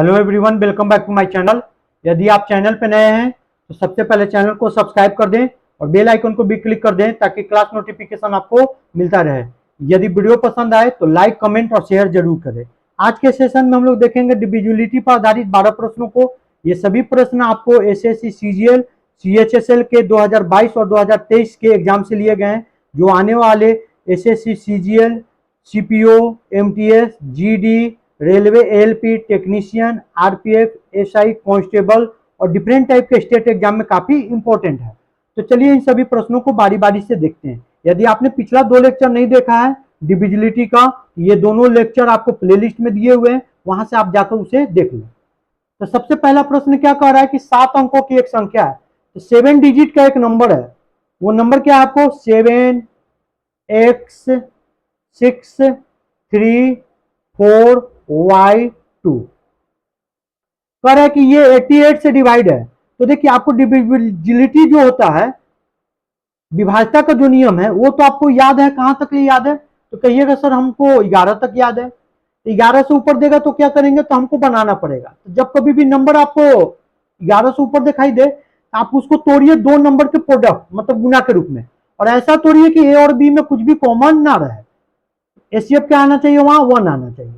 Hello everyone, welcome back to my channel. यदि आप channel पे नए हैं तो सबसे पहले चैनल को सब्सक्राइब कर दें और बेल आइकन को भी क्लिक कर दें ताकि क्लास नोटिफिकेशन आपको मिलता रहे। यदि वीडियो पसंद आए तो लाइक, कमेंट और शेयर जरूर करें। आज के सेशन में हम लोग देखेंगे डिविजिबिलिटी पर आधारित 12 प्रश्नों को। ये सभी प्रश्न आपको एसएससी सीजीएल सीएचएसएल के 2022 और 2023 के एग्जाम से लिए गए हैं, जो आने वाले SSC CGL, CPO, MTS, GD, railway, ALP, technician, RPF, SI, constable और डिफरेंट टाइप के स्टेट एग्जाम में काफी इंपॉर्टेंट है। तो चलिए इन सभी प्रश्नों को बारी बारी से देखते हैं। यदि आपने पिछला 2 लेक्चर नहीं देखा है डिविजिबिलिटी का, ये दोनों लेक्चर आपको प्लेलिस्ट में दिए हुए हैं, वहां से आप जाकर उसे देख लें। तो सबसे पहला प्रश्न क्या कह रहा है कि 7 अंकों की एक संख्या है, तो 7 डिजिट का एक नंबर है। वो नंबर क्या है आपको 7x634y2 कह रहा है कि ये 88 से डिवाइड है। तो देखिए आपको डिविजिबिलिटी जो होता है, विभाज्यता का जो नियम है, वो तो आपको याद है। कहां तक याद है? तो कहिएगा सर हमको 11 तक याद है। 11 से ऊपर देगा तो क्या करेंगे, तो हमको बनाना पड़ेगा। तो जब कभी भी नंबर आपको 11 से ऊपर दिखाई दे तो आप उसको तोड़िए 2 नंबर के प्रोडक्ट, मतलब गुना के रूप में, और ऐसा तोड़िए कि ए और बी में कुछ भी कॉमन ना रहे। एचसीएफ क्या आना चाहिए, वहां 1 आना चाहिए।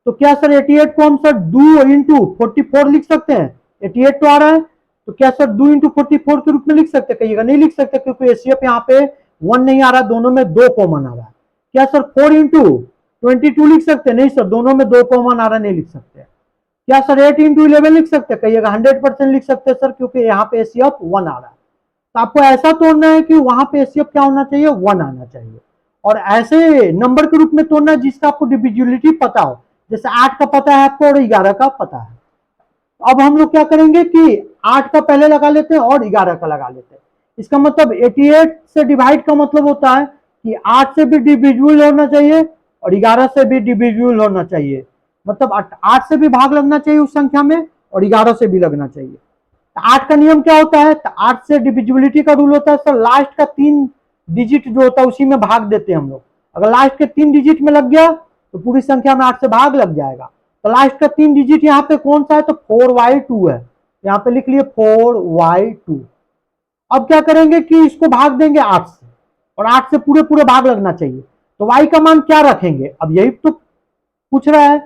तो क्या सर 88 को हम सर 2 इंटू 44 लिख सकते हैं? 88 तो आ रहा है, तो क्या सर 2 इंटू 44 के रूप में लिख सकते? कहिएगा नहीं लिख सकते, क्योंकि एचसीएफ यहाँ पे 1 नहीं आ रहा, दोनों में 2 कॉमन आ रहा है। क्या सर 4 इंटू 22 लिख सकते? नहीं सर, दोनों में 2 कॉमन आ रहा, नहीं लिख सकते। क्या सर 8 इंटू 11 लिख सकते? कहिएगा 100% लिख सकते सर, क्योंकि यहाँ पे एचसीएफ 1 आ रहा है। तो आपको ऐसा तोड़ना है कि वहां पे एचसीएफ क्या होना चाहिए, 1 आना चाहिए। और ऐसे नंबर के रूप में तोड़ना जिसका आपको डिविजिबिलिटी पता हो, जैसे 8 का पता है आपको और 11 का पता है। अब हम लोग क्या करेंगे कि 8 का पहले लगा लेते हैं और 11 का लगा लेते हैं। इसका मतलब 88 से डिवाइड का मतलब होता है कि 8 से भी डिविजिबल होना चाहिए और 11 से भी डिविजिबल होना चाहिए। मतलब 8 से भी भाग लगना चाहिए उस संख्या में और 11 से भी लगना चाहिए। 8 का नियम क्या होता है? तो 8 से डिविजिबिलिटी का रूल होता है सर, लास्ट का 3 डिजिट जो होता है उसी में भाग देते हैं हम लोग। अगर लास्ट के 3 डिजिट में लग गया तो पूरी संख्या में 8 से भाग लग जाएगा। तो लास्ट का 3 डिजिट यहाँ पे कौन सा है? तो 4y2 है। यहाँ पे लिख लिए 4y2। अब क्या करेंगे कि इसको भाग देंगे 8 से, और 8 से पूरे पूरे भाग लगना चाहिए। तो y का मान क्या रखेंगे? अब यही तो पूछ रहा है।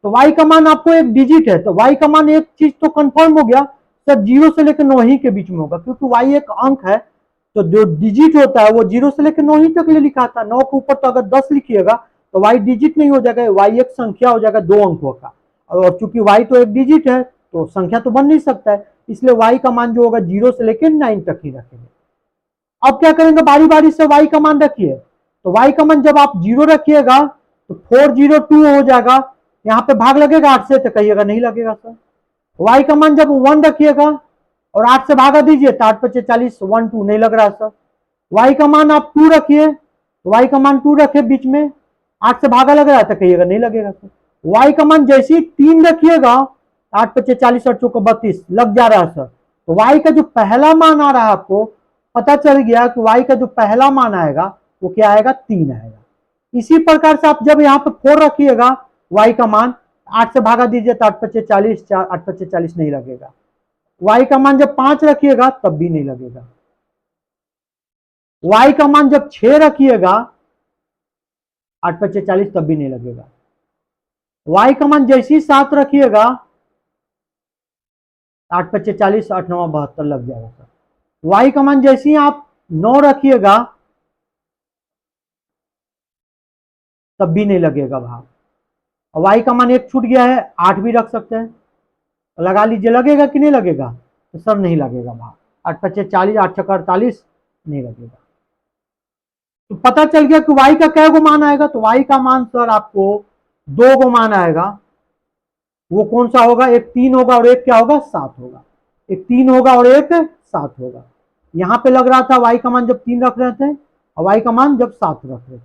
तो y का मान आपको एक डिजिट है, तो y का मान एक चीज तो कंफर्म हो गया सर, 0 से लेकर 9 ही के बीच में होगा, क्योंकि y एक अंक है। तो जो डिजिट होता है वो 0 से लेकर 9 ही तक ले लिखा था। 9 के ऊपर तो अगर 10 लिखिएगा तो y डिजिट नहीं हो जाएगा, y एक संख्या हो जाएगा 2 अंकों का। और चूंकि y तो एक डिजिट है तो संख्या तो बन नहीं सकता है, इसलिए y का मान जो होगा 0 से लेकर 9 तक ही रखेंगे। अब क्या करेंगे, बारी बारी से y का मान रखिए। तो y का मान जब आप 0 रखिएगा तो 402 हो जाएगा। यहाँ पे भाग लगेगा 8 से? तो कहिएगा नहीं लगेगा सर। y का मान जब 1 रखिएगा और 8 से भागा दीजिए तो 8 पचे 40, 1 2 नहीं लग रहा सर। y का मान आप 2 रखिए, तो y का मान 2 रखे बीच में, 8 से भागा लग रहा है तो कहिएगा नहीं लगेगा सर। y का मान जैसे ही 3 रखिएगा, 8 पचे 40 और 4 32 लग जा रहा है सर। तो y का जो पहला मान आ रहा है, आपको पता चल गया कि y का जो पहला मान आएगा वो क्या आएगा, 3 आएगा। इसी प्रकार से आप जब यहाँ पे 4 रखिएगा y का मान, 8 से भागा दीजिए तो 8 पचे 40, 8 पचे 40 नहीं लगेगा। y का मान जब 5 रखिएगा तब भी नहीं लगेगा। y का मान जब 6 रखिएगा 8 पचे 40 तब भी नहीं लगेगा। y का मान जैसे ही 7 रखिएगा 8 पचे 40, 8 9 72 लग जाएगा सर। y का मान जैसे ही आप 9 रखिएगा तब भी नहीं लगेगा भाग। y का मान एक छूट गया है, 8 भी रख सकते हैं, लगा लीजिए लगेगा कि नहीं लगेगा? तो सर नहीं लगेगा भाग। 8 पचे 40, 8 छक्का 48 नहीं लगेगा। तो पता चल गया कि y का क्या गो मान आएगा। तो y का मान सर आपको 2 गो मान आएगा। वो कौन सा होगा? एक 3 होगा और एक क्या होगा, 7 होगा। एक 3 होगा और एक 7 होगा। यहां पे लग रहा था y का मान जब 3 रख रहे थे और y का मान जब 7 रख रहे थे।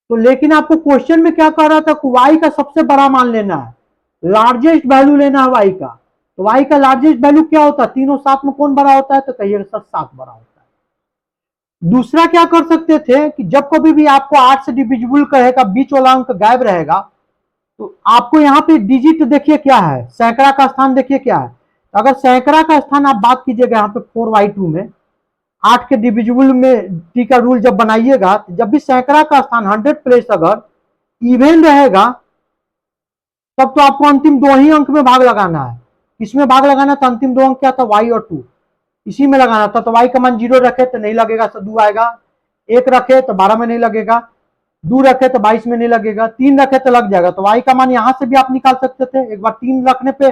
तो लेकिन आपको क्वेश्चन में क्या कह रहा था कि y का सबसे बड़ा मान लेना है, लार्जेस्ट वैल्यू लेना है y का। तो y का लार्जेस्ट वैल्यू क्या होता है? 3 और 7 में कौन बड़ा होता है? तो कहिएगा सर 7 बड़ा होता है। दूसरा क्या कर सकते थे कि जब कभी भी आपको 8 से डिविजिबल कहेगा, बीच वाला अंक गायब रहेगा, तो आपको यहाँ पे डिजिट देखिए क्या है, सैकड़ा का स्थान देखिए क्या है। तो अगर सैकड़ा का स्थान आप बात कीजिएगा यहाँ पे 4/2 में 8 के डिविजिबल में टी का रूल जब बनाइएगा, तो जब भी सैकड़ा का स्थान 100 प्लेस अगर इवन रहेगा तब तो आपको अंतिम 2 ही अंक में भाग लगाना है। किसमें भाग लगाना था? अंतिम 2 अंक क्या था? y और 2, इसी में लगाना था। तो y का मान 0 रखे तो नहीं लगेगा, तो 2 आएगा। 1 रखे तो 12 में नहीं लगेगा, 2 रखे तो 22 में नहीं लगेगा, 3 रखे तो लग जाएगा। तो y का मान यहां से भी आप निकाल सकते थे। एक बार 3 रखने पे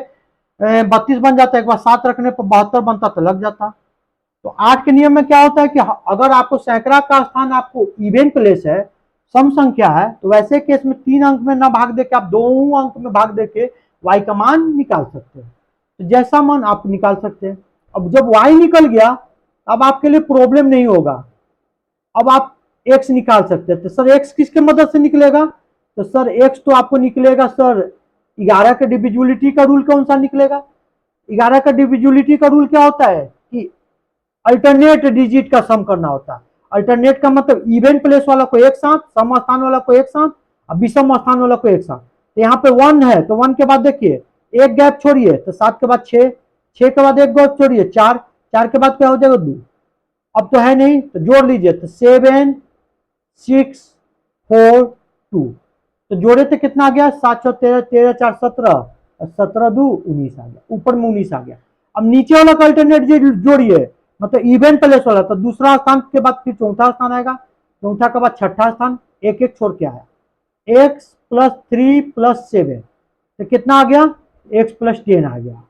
32 बन जाता, एक बार 7 रखने पे 72 बनता, तो लग जाता। तो 8 के नियम में क्या होता है कि अगर आपको सैकड़ा का स्थान आपको इवन प्लेस है, सम संख्या है, तो वैसे केस में 3 अंक में ना भाग देके आप 2 अंक में भाग देके y का मान निकाल सकते हैं। तो जैसा मान आप निकाल सकते हैं। अब जब y निकल गया, अब आपके लिए प्रॉब्लम नहीं होगा। अब आप x निकाल सकते हैं। तो सर x किसके मदद से निकलेगा? तो सर x तो आपको निकलेगा सर 11 के डिविजिबिलिटी का रूल कौन सा निकलेगा? 11 का डिविजिबिलिटी का रूल क्या होता है कि अल्टरनेट डिजिट का सम करना होता है। अल्टरनेट का मतलब इवन प्लेस वाला को एक साथ, सम स्थान वाला को एक साथ और विषम स्थान वाला को एक साथ। तो यहाँ पे 1 है, तो 1 के बाद देखिए एक गैप छोड़िए, तो 7 के बाद 6, 6 के बाद एक गैप छोड़िए 4, 4 के बाद क्या हो जाएगा 2। अब तो है नहीं, तो जोड़ लीजिए, तो 7 6 4 2, तो जोड़े तो कितना आ गया? 7 13 13 4 17, 17 2 19 आ गया, ऊपर में 19 आ गया। अब नीचे वाला का अल्टरनेट जोड़िए, मतलब इवन प्लेस वाला, तो दूसरा स्थान के बाद फिर चौथा स्थान आएगा, चौथा के बाद छठा स्थान, एक एक छोड़ के आया। x + 3 + 7, तो कितना आ गया? x + 10 आ गया।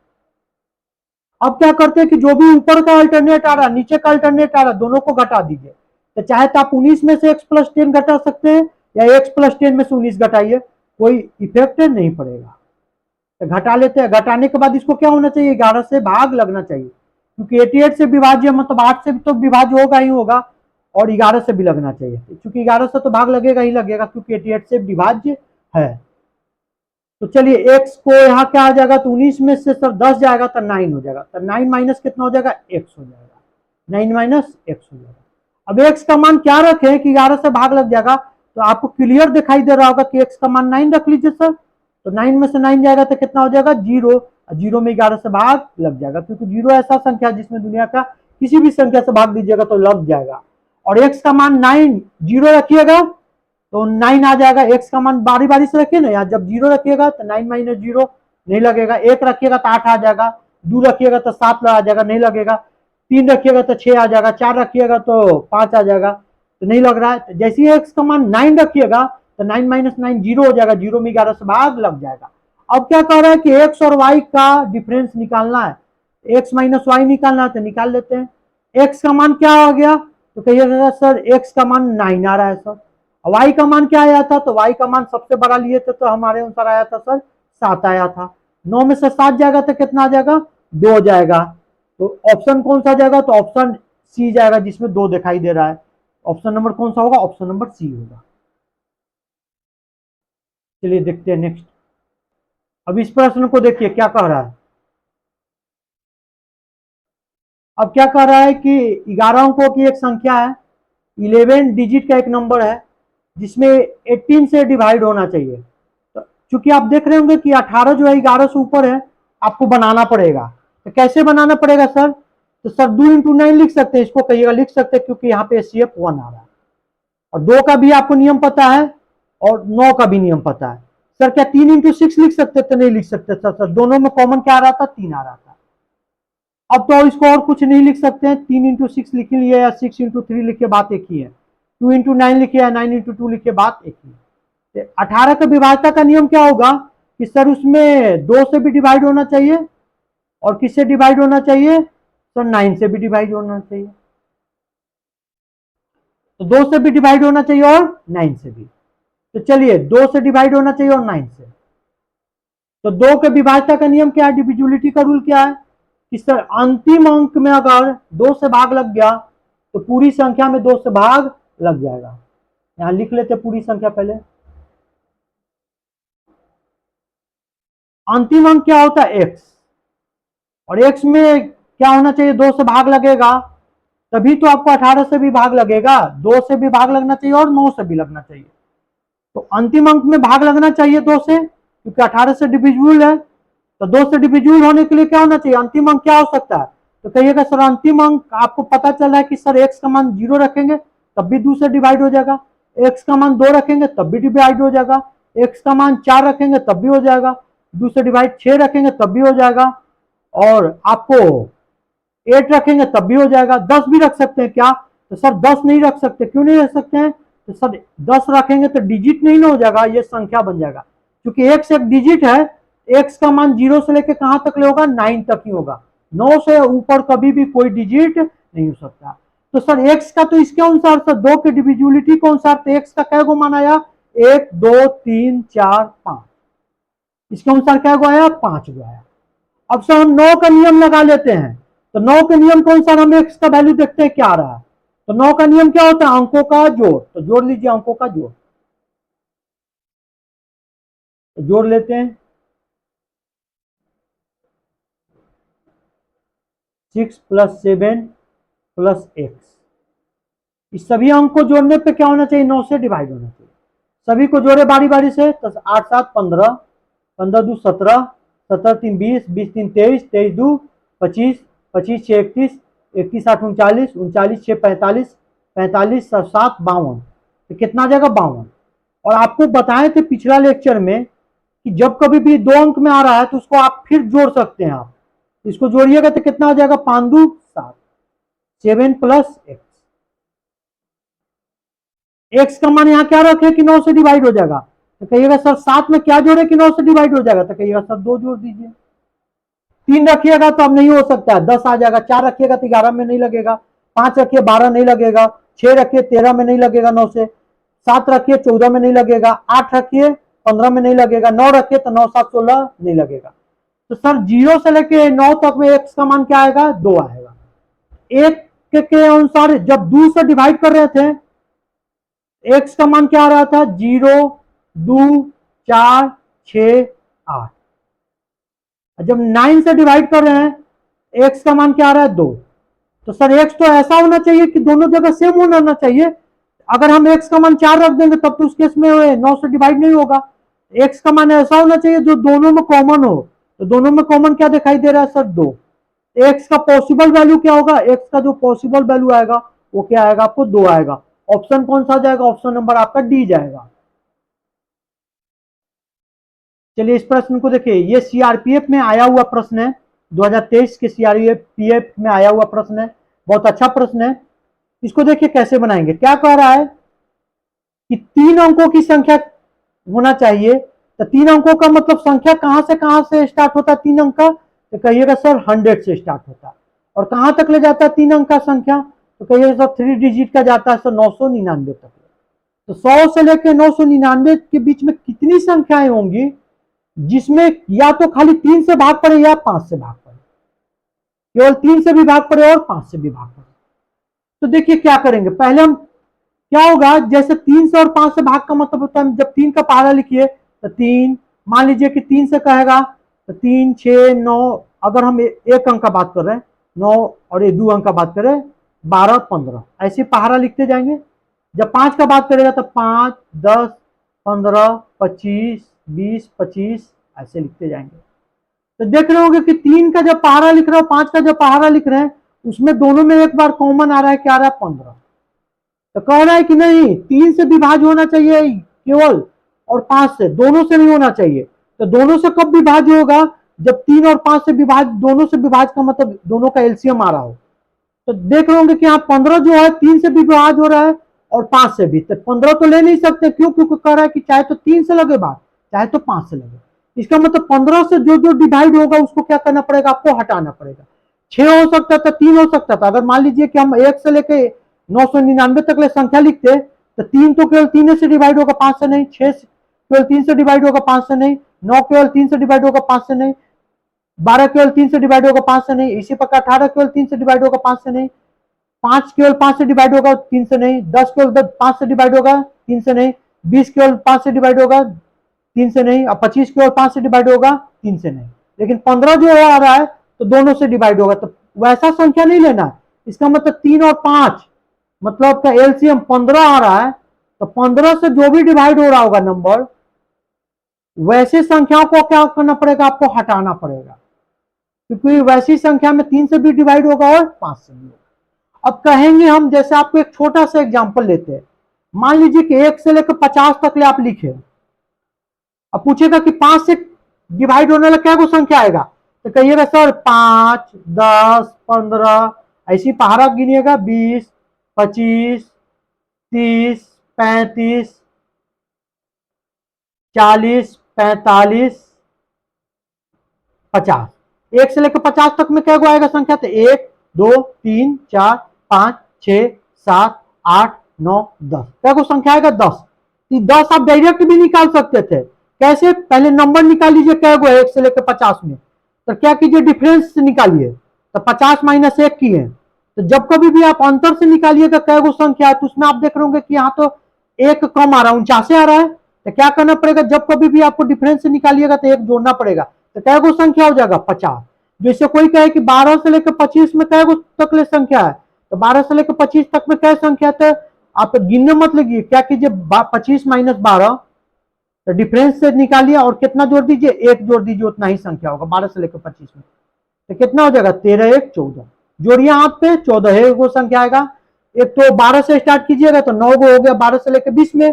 अब क्या करते हैं कि जो भी ऊपर का अल्टरनेट आ रहा है, नीचे का अल्टरनेट आ रहा है, दोनों को घटा दीजिए। तो चाहे तो आप 19 में से x + 10 घटा सकते हैं, या x + 10 में से 19 घटाइए, कोई इफेक्ट नहीं पड़ेगा। तो घटा लेते हैं। घटाने के बाद इसको क्या होना चाहिए? 11 से भाग लगना चाहिए, क्योंकि 88 से विभाज्य मतलब 8 से भी तो विभाज्य होगा ही होगा, और 11 से भी लगना चाहिए, क्योंकि 11 से तो भाग लगेगा ही लगेगा, क्योंकि 88 से विभाज्य है। तो चलिए x को यहाँ क्या आ जाएगा? तो 19 में से सर 10 जाएगा तो 9 हो जाएगा, तो 9 माइनस कितना हो जाएगा? x हो जाएगा, 9 माइनस x हो जाएगा। अब x का मान क्या रखे कि 11 से भाग लग जाएगा? तो आपको क्लियर दिखाई दे रहा होगा कि x का मान 9 रख लीजिए सर। तो 9 में से 9 जाएगा तो कितना हो जाएगा? 0, और 0 में 11 से भाग लग जाएगा, क्योंकि 0 ऐसा संख्या जिसमें दुनिया का किसी भी संख्या से भाग दीजिएगा तो लग जाएगा। और x का मान 9 0 रखिएगा तो 9 आ जाएगा। x का मान बारी बारी से रखिए ना, यहाँ जब 0 रखिएगा तो 9 माइनस 0 नहीं लगेगा, 1 रखिएगा तो 8 आ जाएगा, 2 रखिएगा तो 7 आ जाएगा, नहीं लगेगा, 3 रखिएगा तो 6 आ जाएगा, 4 रखिएगा तो 5 आ जाएगा, तो नहीं लग रहा है। तो जैसे ही x का मान 9 रखिएगा तो 9 माइनस 9 0 हो जाएगा, 0 में 11 से भाग लग जाएगा। अब क्या कह रहा है कि x और y का डिफरेंस निकालना है, x माइनस वाई निकालना है, तो निकाल लेते हैं। x का मान क्या आ गया? तो कहिएगा सर x का मान 9 आ रहा है सर। y का मान क्या आया था? तो y का मान सबसे बड़ा लिए थे, तो हमारे अनुसार आया था सर 7 आया था। 9 में से 7 जाएगा तो कितना आ जाएगा? 2 जाएगा। तो ऑप्शन कौन सा जाएगा? तो ऑप्शन सी जाएगा, जिसमें 2 दिखाई दे रहा है। ऑप्शन नंबर कौन सा होगा? ऑप्शन नंबर सी होगा। चलिए देखते हैं नेक्स्ट। अब इस प्रश्न को देखिए क्या कह रहा है। अब क्या कह रहा है कि 11 अंकों की एक संख्या है, 11 डिजिट का एक नंबर है, जिसमें 18 से डिवाइड होना चाहिए। तो चूंकि आप देख रहे होंगे कि 18 जो है 11 से ऊपर है, आपको बनाना पड़ेगा। तो कैसे बनाना पड़ेगा सर? तो सर 2 × 9 लिख सकते हैं, इसको कहिएगा लिख सकते हैं, क्योंकि यहाँ पे CF 1 आ रहा है। और 2 का भी आपको नियम पता है, और 9 का भी नियम पता है। सर क्या 3 × 6 लिख सकते थे? नहीं लिख सकते सर, दोनों में कॉमन क्या आ रहा था? 3 आ रहा था। अब तो इसको और कुछ नहीं लिख सकते हैं, 3 × 6 लिख लिए या 6 × 3 लिखे, बात एक ही है। 2 × 9 लिखे या 9 × 2 लिखे, बात एक ही। 18 का विभाज्यता का नियम क्या होगा कि सर उसमें 2 से भी डिवाइड होना चाहिए, और किससे डिवाइड होना चाहिए? सर 9 से भी डिवाइड होना चाहिए। तो 2 से भी डिवाइड होना चाहिए और 9 से भी। तो चलिए 2 से डिवाइड होना चाहिए और 9 से। तो 2 के विभाज्यता का नियम क्या है? डिविजिबिलिटी का रूल क्या है कि सर अंतिम अंक में अगर 2 से भाग लग गया तो पूरी संख्या में 2 से भाग लग जाएगा। यहां लिख लेते पूरी संख्या पहले। अंतिम अंक क्या होता है? x, और x में क्या होना चाहिए? 2 से भाग लगेगा, तभी तो आपको 18 से भी भाग लगेगा, 2 से भी भाग लगना चाहिए और 9 से भी लगना चाहिए। तो अंतिम अंक में भाग लगना चाहिए 2 से, क्योंकि 18 से डिविजिबल है, तो 2 से डिविजिबल होने के लिए क्या होना चाहिए, अंतिम अंक क्या हो सकता है। तो कहिएगा सर अंतिम अंक आपको पता चल रहा है कि सर एक्स का मान 0 रखेंगे तब भी 2 से डिवाइड हो जाएगा, एक्स का मान 2 रखेंगे तब भी डिवाइड हो जाएगा, एक्स का मान 4 रखेंगे तब भी हो जाएगा, 2 से डिवाइड 6 रखेंगे तब भी हो जाएगा, और आपको 8 रखेंगे तब भी हो जाएगा। 10 भी रख सकते हैं क्या, तो सर 10 नहीं रख सकते, क्यों नहीं रख सकते हैं, तो सर 10 रखेंगे तो डिजिट नहीं ना हो जाएगा, ये संख्या बन जाएगा, क्योंकि एक्स एक डिजिट है, एक्स का मान 0 से लेकर कहां तक ले होगा, 9 तक ही होगा, 9 से ऊपर कभी भी कोई डिजिट नहीं हो सकता। तो सर एक्स का तो इसके अनुसार सर 2 के डिविजिबिलिटी के अनुसार तो एक्स का क्या गो मान आया, 1 2 3 4 5, इसके अनुसार क्या गो आया, 5 गो आया। अब सर हम 9 का नियम लगा लेते हैं, तो 9 के नियम के अनुसार हम एक्स का वैल्यू देखते हैं क्या आ रहा है। तो 9 का नियम क्या होता है, अंकों का जोड़, तो जोड़ लीजिए अंकों का जोड़, तो जोड़ लेते हैं 6 + 7 + x, इस सभी अंक को जोड़ने पे क्या होना चाहिए, 9 से डिवाइड होना चाहिए। सभी को जोड़े बारी बारी से, तो 8 7 15, 15 2 17, 17 3 20, 20 3 23, 23 2 25, 25 6 31, 31 8 39, 39 6 45, 45 7 52, तो कितना आ जाएगा 52। और आपको बताए थे पिछला लेक्चर में कि जब कभी भी 2 अंक में आ रहा है तो उसको आप फिर जोड़ सकते हैं, आप इसको जोड़िएगा तो कितना आ जाएगा, 5 2 7, 7 + x, एक्स का मान यहाँ क्या रखे कि 9 से डिवाइड हो जाएगा, तो कहिएगा सर 7 में क्या जोड़े कि 9 से डिवाइड हो जाएगा, तो कहिएगा सर 2 जोड़ दीजिए। 3 रखिएगा तो अब नहीं हो सकता है, 10 आ जाएगा, 4 रखिएगा तो 11 में नहीं लगेगा, 5 रखिए 12 नहीं लगेगा, 6 रखिए 13 में नहीं लगेगा 9 से, 7 रखिए 14 में नहीं लगेगा, 8 रखिए 15 में नहीं लगेगा, 9 रखिए तो 9 7 16 नहीं लगेगा। तो सर 0 से लेके 9 तक में एक्स का मान क्या आएगा, 2 आएगा। एक के अनुसार जब 2 से डिवाइड कर रहे थे एक्स का मान क्या आ रहा था, 0 2 4 6 8, जब 9 से डिवाइड कर रहे हैं एक्स का मान क्या आ रहा है, 2। तो सर एक्स तो ऐसा होना चाहिए कि दोनों जगह सेम होना चाहिए, अगर हम एक्स का मान 4 रख देंगे तब तो उस केस में 9 से डिवाइड नहीं होगा। एक्स का मान ऐसा होना चाहिए जो दोनों में कॉमन हो, तो दोनों में कॉमन क्या दिखाई दे रहा है सर, 2। एक्स का पॉसिबल वैल्यू क्या होगा, एक्स का जो पॉसिबल वैल्यू आएगा वो क्या आएगा, आपको 2 आएगा। ऑप्शन कौन सा जाएगा, ऑप्शन नंबर आपका डी जाएगा। चलिए इस प्रश्न को देखिए, ये सीआरपीएफ में आया हुआ प्रश्न है, 2023 के सीआरपीएफ में आया हुआ प्रश्न है, बहुत अच्छा प्रश्न है। इसको देखिए कैसे बनाएंगे, क्या कह रहा है कि 3 अंकों की संख्या होना चाहिए, तो 3 अंकों का मतलब संख्या कहां से स्टार्ट होता है 3 अंक का, तो कहिएगा सर 100 से स्टार्ट होता है, और कहां तक ले जाता है 3 अंक का संख्या, तो कहिएगा सर 3 डिजिट का जाता है सर 999 तक। तो 100 से लेकर 999 के बीच में कितनी संख्याएं होंगी जिसमें या तो खाली 3 से भाग पड़े या 5 से भाग पड़े, केवल 3 से भी भाग पड़े और 5 से भी भाग पड़े। तो देखिए क्या करेंगे, पहले हम क्या होगा, जैसे 3 से और 5 से भाग का मतलब होता है जब 3 का पहाड़ा लिखिए तो 3, मान लीजिए कि 3 से कहेगा तो 3 6 9, अगर हम एक अंक का बात कर रहे हैं 9 और ये 2 अंक का बात करें 12 15, ऐसे पहाड़ा लिखते जाएंगे। जब 5 का बात करेगा तो 5 10 15 25 20 25 ऐसे लिखते जाएंगे। तो देख रहे होंगे कि 3 का जब पहाड़ा लिख रहे हो 5 का जब पहाड़ा लिख रहे हैं उसमें दोनों में एक बार कॉमन आ रहा है, क्या आ रहा है, 15। तो कह रहा है कि नहीं 3 से विभाज्य होना चाहिए केवल, और 5 से, दोनों से नहीं होना चाहिए। तो दोनों से कब विभाज्य होगा, जब 3 और 5 से विभाज्य, दोनों से विभाज्य का मतलब दोनों का एलसीएम आ रहा हो। तो देख रहे होंगे कि यहाँ 15 जो है 3 से भी विभाज्य हो रहा है और 5 से भी, तो 15 तो ले नहीं सकते, क्यों, क्योंकि कह रहा है कि चाहे तो 3 से लगे बात, चाहे तो 5 से लगे। इसका मतलब 15 से जो जो डिवाइड होगा उसको क्या करना पड़ेगा, आपको हटाना पड़ेगा। 6 हो सकता था, 3 हो सकता था, अगर मान लीजिए कि हम 1 से लेके 999 तक ले संख्या लिखते तो 3 तो केवल 3 से डिवाइड होगा 5 से नहीं, 6 केवल 3 से डिवाइड होगा 5 से नहीं, 9 केवल 3 से डिवाइड होगा 5 से नहीं, 12 केवल 3 से डिवाइड होगा 5 से नहीं, इसी प्रकार 18 केवल 3 से डिवाइड होगा 5 से नहीं, 5 केवल 5 से डिवाइड होगा 3 से नहीं, 10 केवल 5 से डिवाइड होगा 3 से नहीं, 20 केवल 5 से डिवाइड होगा 3 से नहीं, और 25 केवल 5 से डिवाइड होगा 3 से नहीं। लेकिन 15 जो आ रहा है तो दोनों से डिवाइड होगा, तो वैसा संख्या नहीं लेना। इसका मतलब 3 और 5 मतलब का एलसीएम 15 आ रहा है, तो 15 से जो भी डिवाइड हो रहा होगा नंबर वैसे संख्याओं को क्या करना पड़ेगा, आपको हटाना पड़ेगा, क्योंकि वैसी संख्या में 3 से भी डिवाइड होगा और 5 से भी होगा। अब कहेंगे हम, जैसे आपको एक छोटा सा एग्जांपल लेते हैं, मान लीजिए कि 1 से लेकर 50 तक ले आप लिखे, अब पूछेगा कि 5 से डिवाइड होने वाला क्या को संख्या आएगा, तो कहिएगा सर 5, 10, 15, ऐसी पहाड़ा गिनिएगा, 20, 25, 30, 35, 40, 45, 50। 1 से लेकर 50 तक में क्या को आएगा संख्या, तो 1, 2, 3, 4, 5, 6, 7, 8, 9, 10, क्या को संख्या आएगा 10। 10 आप डायरेक्ट भी निकाल सकते थे, कैसे, पहले नंबर निकाल लीजिए क्या को 1 से लेकर 50 में, तो क्या कीजिए डिफरेंस से निकालिए, तो 50 माइनस 1 की है, तो जब कभी भी आप अंतर से निकालिएगा क्या को संख्या है, तो उसमें आप देख रहे होंगे कि यहाँ तो एक कम आ रहा है, 49 आ रहा है, तो क्या करना पड़ेगा, जब कभी भी आपको डिफरेंस से निकालिएगा तो एक जोड़ना पड़ेगा, तो क्या को संख्या हो जाएगा 50। जैसे कोई कहे कि 12 से लेकर 25 में क्या तक ले संख्या है, तो 12 से लेकर 25 तक में क्या संख्या है, आप गिनने मत लगिए, क्या कीजिए 25 माइनस 12, तो डिफरेंस से निकालिए और कितना जोड़ दीजिए, एक जोड़ दीजिए, उतना ही संख्या होगा 12 से लेकर 25 में, तो कितना हो जाएगा 13, 1, 14, जोड़िए आप पे 14 है वो संख्या आएगा। एक तो 12 से स्टार्ट कीजिएगा तो 9 गो हो गया 12 से लेकर 20 में,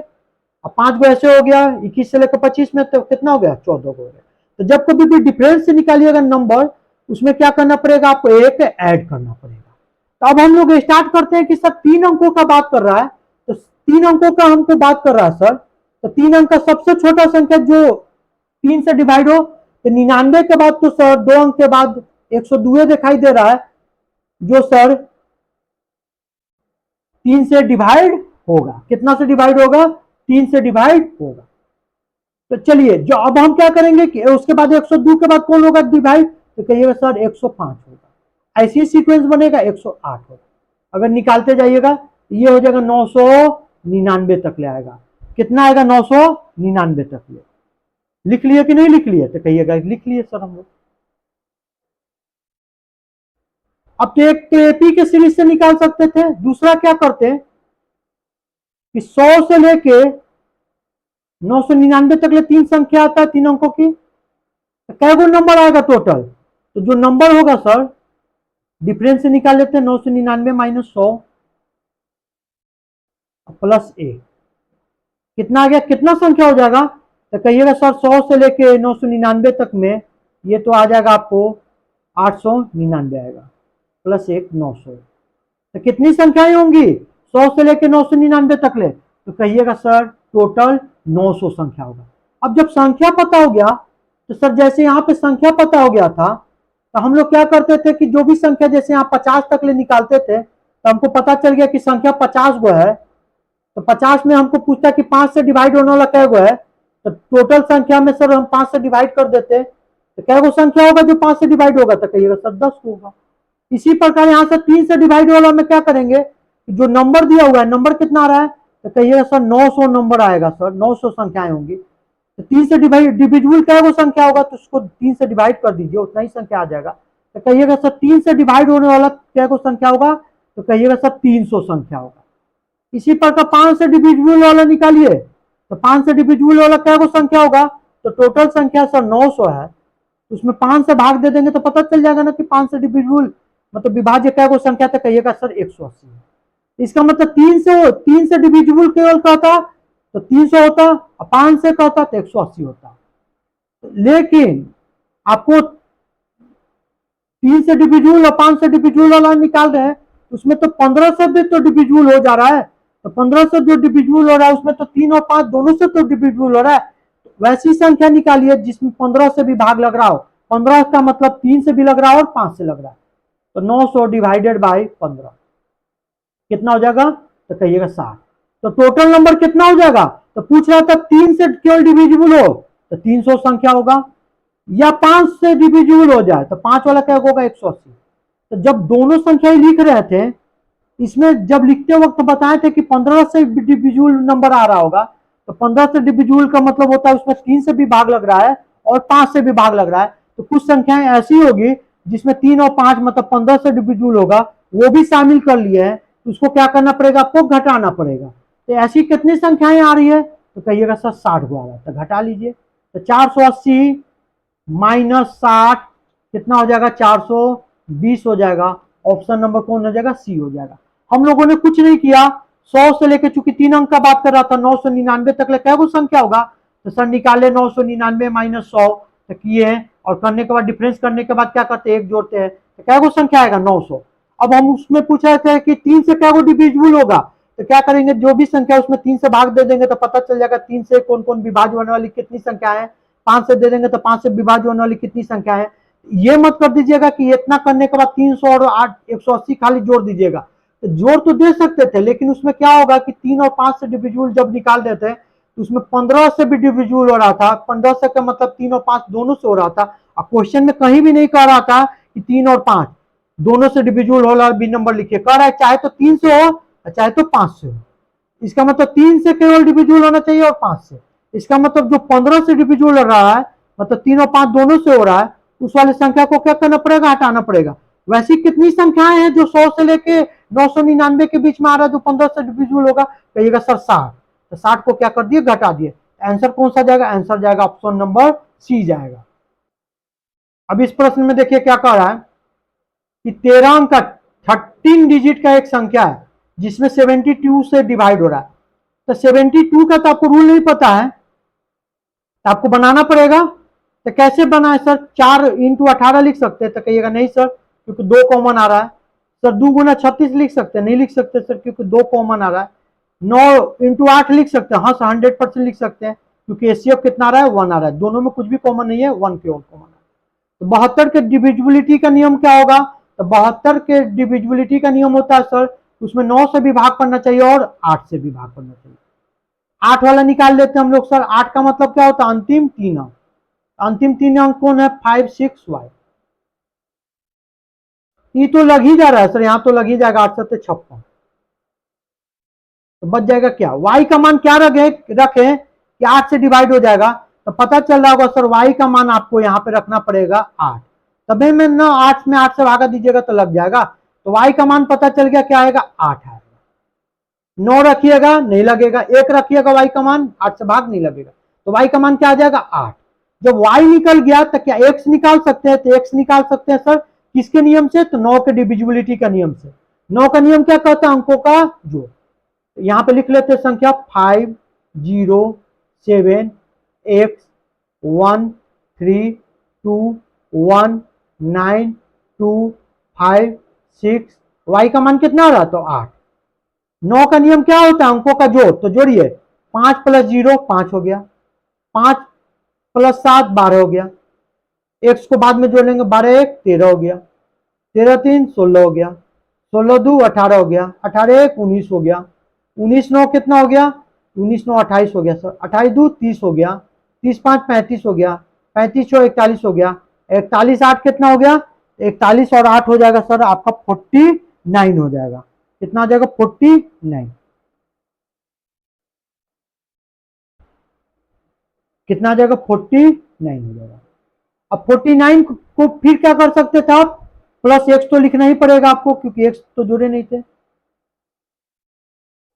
अब 5 गो ऐसे हो गया 21 से लेकर 25 में, तो कितना हो गया 14 गो हो गया। तो जब कभी भी डिफरेंस से निकालिएगा नंबर, उसमें क्या करना पड़ेगा, आपको एक ऐड करना पड़ेगा। तो अब हम लोग स्टार्ट करते हैं कि सर 3 अंकों का बात कर रहा है, तो 3 अंकों का हमको बात कर रहा है सर, तो 3 अंक का सबसे छोटा संख्या जो 3 से डिवाइड हो, तो 99 के बाद तो सर 2 अंक के बाद 102 दिखाई दे रहा है, जो सर 3 से डिवाइड होगा, कितना से डिवाइड होगा, 3 से डिवाइड होगा। तो चलिए, जो अब हम क्या करेंगे कि उसके बाद 102 के बाद कौन होगा डिवाइड, तो कहिएगा सर 105 होगा, ऐसी सीक्वेंस बनेगा 108 होगा। अगर निकालते जाइएगा ये हो जाएगा 999 तक ले आएगा, कितना आएगा 999 तक ले, लिख लिए कि नहीं लिख लिए, तो कहिएगा लिख लिए सर हम लोग। अब तो एक एपी के सीरीज से निकाल सकते थे, दूसरा क्या करते हैं कि 100 से लेके 999 तक ले 3 संख्या आता है 3 अंकों की, तो कै गो नंबर आएगा टोटल, तो जो नंबर होगा सर डिफरेंस से निकाल लेते हैं, 999 माइनस 100 प्लस 1, कितना आ गया, कितना संख्या हो जाएगा, तो कहिएगा सर 100 से लेके 999 तक में ये तो आ जाएगा आपको 899 आएगा, प्लस 1 900, तो कितनी संख्याएं होंगी 100 से लेके 999 तक ले, तो कहिएगा सर टोटल 900 संख्या होगा। अब जब संख्या पता हो गया, तो सर जैसे यहाँ पे संख्या पता हो गया था, तो हम लोग क्या करते थे कि जो भी संख्या जैसे यहाँ 50 तक ले निकालते थे, तो हमको पता चल गया कि संख्या 50 गो है, तो 50 में हमको पूछता कि 5 से डिवाइड होने वाला कै गो है, तो टोटल संख्या में सर हम 5 से डिवाइड कर देते, तो कै गो संख्या होगा जो 5 से डिवाइड होगा, तो कहिएगा सर 10 होगा। इसी प्रकार यहाँ से 3 से डिवाइड वाला में क्या करेंगे, जो नंबर दिया हुआ है, नंबर कितना आ रहा है, तो कहिएगा सर 900 नंबर आएगा सर, 900 संख्याएं होंगी, तो 3 से डिवाइड डिविजिबल क्या वो संख्या होगा, तो उसको 3 से डिवाइड कर दीजिए, उतना ही संख्या आ जाएगा। तो कहिएगा सर 3 से डिवाइड होने वाला क्या को संख्या होगा, तो कहिएगा सर 300 संख्या होगा। इसी प्रकार 5 से डिविजिबल वाला निकालिए, तो 5 से डिविजिबल वाला क्या को संख्या होगा, तो टोटल संख्या सर 900 है, उसमें 5 से भाग दे देंगे तो पता चल जाएगा ना कि 5 से डिविजिबल मतलब विभाज्य क्या को संख्या, तो कहिएगा सर 180 है। इसका मतलब 3 से डिविजिबल केवल कहता तो 300 होता, और 5 से कहता तो 180 होता, लेकिन आपको 3 से डिविजिबल और 5 से डिविजिबल वाला निकाल रहे हैं, उसमें तो 15 से भी तो डिविजिबल हो जा रहा है, तो 15 से जो डिविजिबल हो रहा है उसमें तो 3 और 5 दोनों से तो डिविजिबल हो रहा है, वैसी संख्या निकालिए जिसमें 15 से भी भाग लग रहा हो, 15 का मतलब 3 से भी लग रहा है और 5 से लग रहा है, तो 900 डिवाइडेड बाई 15 कितना हो जाएगा, तो कहिएगा 60। तो टोटल नंबर कितना हो जाएगा, तो पूछ रहा था 3 से केवल डिविजिबल हो तो 300 संख्या होगा, या 5 से डिविजिबल हो जाए तो 5 वाला क्या होगा 180। तो जब दोनों संख्याएं लिख रहे थे, इसमें जब लिखते वक्त बताए थे कि 15 से डिविजिबल नंबर आ रहा होगा, तो 15 से डिविजिबल का मतलब होता है उसमें 3 से भी भाग लग रहा है और 5 से भी भाग लग रहा है, तो कुछ संख्याएं ऐसी होगी जिसमें 3 और 5 मतलब 15 से डिविजिबल होगा, वो भी शामिल कर लिए हैं, तो उसको क्या करना पड़ेगा, आपको घटाना पड़ेगा। तो ऐसी कितनी संख्याएं आ रही है, तो कहिएगा सर 60 गो आ रहा है, तो घटा लीजिए, तो 480 माइनस 60 कितना हो जाएगा, 420 हो जाएगा। ऑप्शन नंबर कौन हो जाएगा, सी हो जाएगा। हम लोगों ने कुछ नहीं किया, 100 से लेकर, चूंकि 3 अंक का बात कर रहा था, 999 तक क्या वो संख्या होगा, तो सर निकाले 999 माइनस 100 तो किए हैं, और करने के बाद डिफरेंस करने के बाद क्या करते हैं, एक जोड़ते हैं, तो क्या वो संख्या आएगा 900। अब हम उसमें पूछा है कि 3 से क्या वो डिविजिबल होगा, तो क्या करेंगे, जो भी संख्या उसमें 3 से भाग दे देंगे तो पता चल जाएगा 3 से कौन कौन विभाज्य होने वाली कितनी संख्या है, 5 से दे देंगे तो 5 से विभाज्य होने वाली कितनी संख्या है। ये मत कर दीजिएगा कि इतना करने के बाद 300 और 180 खाली जोड़ दीजिएगा, तो जोड़ तो दे सकते थे, लेकिन उसमें क्या होगा कि 3 और 5 से डिविजिबल जब निकाल देते हैं तो उसमें 15 से भी डिविजिबल हो रहा था, 15 से का मतलब 3 और 5 दोनों से हो रहा था। और क्वेश्चन में कहीं भी नहीं कह रहा था कि 3 और 5 दोनों से डिविजिबल हो रहा है, बी नंबर लिखिए, कह रहा है चाहे तो 3 से हो चाहे तो 5 से हो। इसका मतलब 3 से केवल डिविजिबल होना चाहिए और 5 से। इसका मतलब जो 15 से डिविजिबल हो रहा है, मतलब 3 और 5 दोनों से हो रहा है, उस वाली संख्या को क्या करना पड़ेगा, हटाना पड़ेगा। वैसी कितनी संख्याएं हैं जो 100 से लेके 999 के बीच में आ रहा है, जो 15 से डिविजिबल होगा, कहिएगा सर 60। तो 60 को क्या कर दिए, घटा दिए। आंसर कौन सा जाएगा, आंसर जाएगा ऑप्शन नंबर सी जाएगा। अब इस प्रश्न में देखिए क्या कह रहा है कि 13 अंक का 13 डिजिट का एक संख्या है जिसमें 72 से डिवाइड हो रहा है। तो 72 का तो आपको रूल नहीं पता है, तो आपको बनाना पड़ेगा। तो कैसे बनाए सर, 4 इंटू 18 लिख सकते हैं, तो कहिएगा नहीं सर क्योंकि 2 कॉमन आ रहा है। सर 2 गुना 36 लिख सकते हैं, नहीं लिख सकते सर क्योंकि 2 कॉमन आ रहा है। 9 इंटू 8 लिख सकते हैं, हाँ सर 100% लिख सकते हैं क्योंकि एचसीएफ कितना आ रहा है, 1 आ रहा है, दोनों में कुछ भी कॉमन नहीं है, 1 केवल कॉमन है। तो 72 के डिविजिबिलिटी का नियम क्या होगा, तो 72 के डिविजिबिलिटी का नियम होता है सर, उसमें 9 से भी भाग करना चाहिए और 8 से भी भाग करना चाहिए। 8 वाला निकाल लेते हैं हम लोग सर, 8 का मतलब क्या होता है, अंतिम 3 अंक। अंतिम 3 अंक कौन है, 5 6 वाई। ये तो लग ही जा रहा है सर, यहां तो लग ही जाएगा, 8 7 56। तो बच जाएगा क्या, y का मान क्या रखे कि 8 से डिवाइड हो जाएगा, तो पता चल रहा होगा सर y का मान आपको यहाँ पे रखना पड़ेगा 8। तभी में ना 8 में 8 से भागा दीजिएगा तो लग जाएगा, तो y का मान पता चल गया, क्या आएगा 8 आएगा। 9 रखिएगा नहीं लगेगा, 1 रखिएगा y का मान 8 से भाग नहीं लगेगा, तो y का मान क्या आ जाएगा 8। जब y निकल गया तो क्या x निकाल सकते हैं, तो x निकाल सकते हैं सर किसके नियम से, तो 9 के डिविजिबिलिटी का नियम से। 9 का नियम क्या कहता है, अंकों का जोड़। यहां पे लिख लेते हैं संख्या 5 0 7 x 1 3 2 1 9 2 5 6, y का मान कितना आ रहा, तो 8। 9 का नियम क्या होता है, अंकों का जोड़, तो जोड़िए 5 प्लस 0 5 हो गया, 5 प्लस 7 12 हो गया, x को बाद में जोड़ लेंगे, 12 1 13 हो गया, 13 3 16 हो गया, 16 2 18 हो गया, 18 1 19 हो गया, 19 9 कितना हो गया, 19 9 28 हो गया सर, 28 2 30 हो गया, 30 5 35 हो गया, 35 6 41 हो गया, 41 8 कितना हो गया, 41 और 8 हो जाएगा सर आपका 49 हो जाएगा। कितना हो जाएगा, 49। कितना आ जाएगा, 49 हो जाएगा। अब 49 को फिर क्या कर सकते थे आप, प्लस एक्स तो लिखना ही पड़ेगा आपको क्योंकि एक्स तो जुड़े नहीं थे,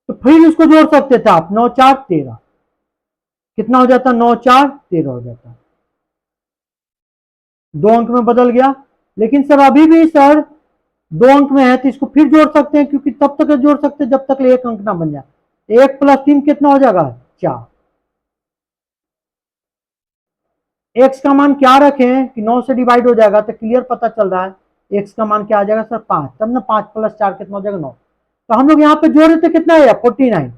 तो फिर इसको जोड़ सकते थे आप, 9 4 13। कितना हो जाता, 9 4 13 हो जाता, 2 अंक में बदल गया। लेकिन सर अभी भी सर 2 अंक में है तो इसको फिर जोड़ सकते हैं, क्योंकि तब तक जोड़ सकते हैं जब तक 1 अंक ना बन जाए। 1 प्लस 3 कितना हो जाएगा, 4। एक्स का मान क्या रखें कि 9 से डिवाइड हो जाएगा, तो क्लियर पता चल रहा है एक्स का मान क्या आ जाएगा सर 5, तब ना 5 प्लस 4 कितना हो जाएगा 9। तो हम लोग यहाँ पे जोड़ रहे थे कितना है 49,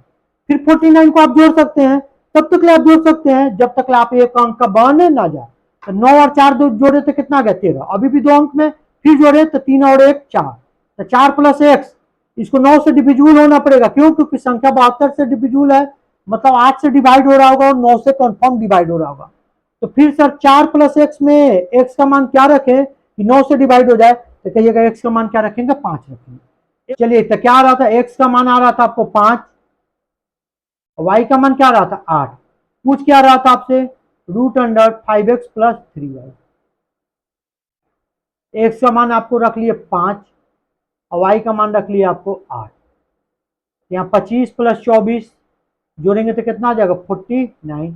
फिर 49 को आप जोड़ सकते हैं, तब तक आप जोड़ सकते हैं जब तक आप एक अंक का बन ना जाए। तो 9 और 4 जोड़े तो कितना आ गया 13, अभी भी 2 अंक में, फिर जोड़े तो 3 और 1 4, तो 4 प्लस एक्स, इसको 9 से डिविजिबल होना पड़ेगा, क्यों, क्योंकि संख्या 72 से डिविजिबल है, मतलब 8 से डिवाइड हो रहा होगा और 9 से कन्फर्म डिवाइड हो रहा होगा। तो फिर सर 4 प्लस एक्स में एक्स का मान क्या रखें कि 9 से डिवाइड हो जाए, तो कहिएगा एक्स का मान क्या रखेंगे 5 रखेंगे। चलिए तो क्या आ रहा था, एक्स का मान आ रहा था आपको 5, वाई का मान क्या आ रहा था 8, पूछ क्या रहा था आपसे, √5x प्लस 3y। एक्स का मान आपको रख लिए 5 और वाई का मान रख लिया आपको 8। यहाँ 25 प्लस 24 जोड़ेंगे तो कितना आ जाएगा 49,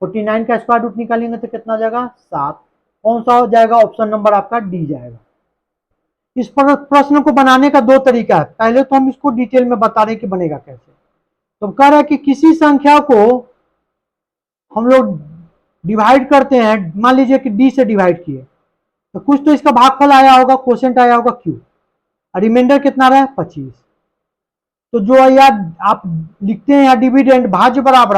49 का स्क्वायर रूट निकालेंगे तो कितना जाएगा 7। कौन सा हो जाएगा? ऑप्शन नंबर आपका डी जाएगा। इस प्रश्न को बनाने का दो तरीका है, पहले तो हम इसको डिटेल में बता रहे हैं कि बनेगा कैसे। तो कह रहा है कि किसी संख्या को हम लोग डिवाइड करते हैं, मान लीजिए कि डी से डिवाइड किए तो कुछ तो इसका भागफल आया होगा, क्वोशिएंट आया होगा क्यू, और रिमाइंडर कितना रहा? 25। तो जो यार आप लिखते हैं या डिविडेंड भाज्य बराबर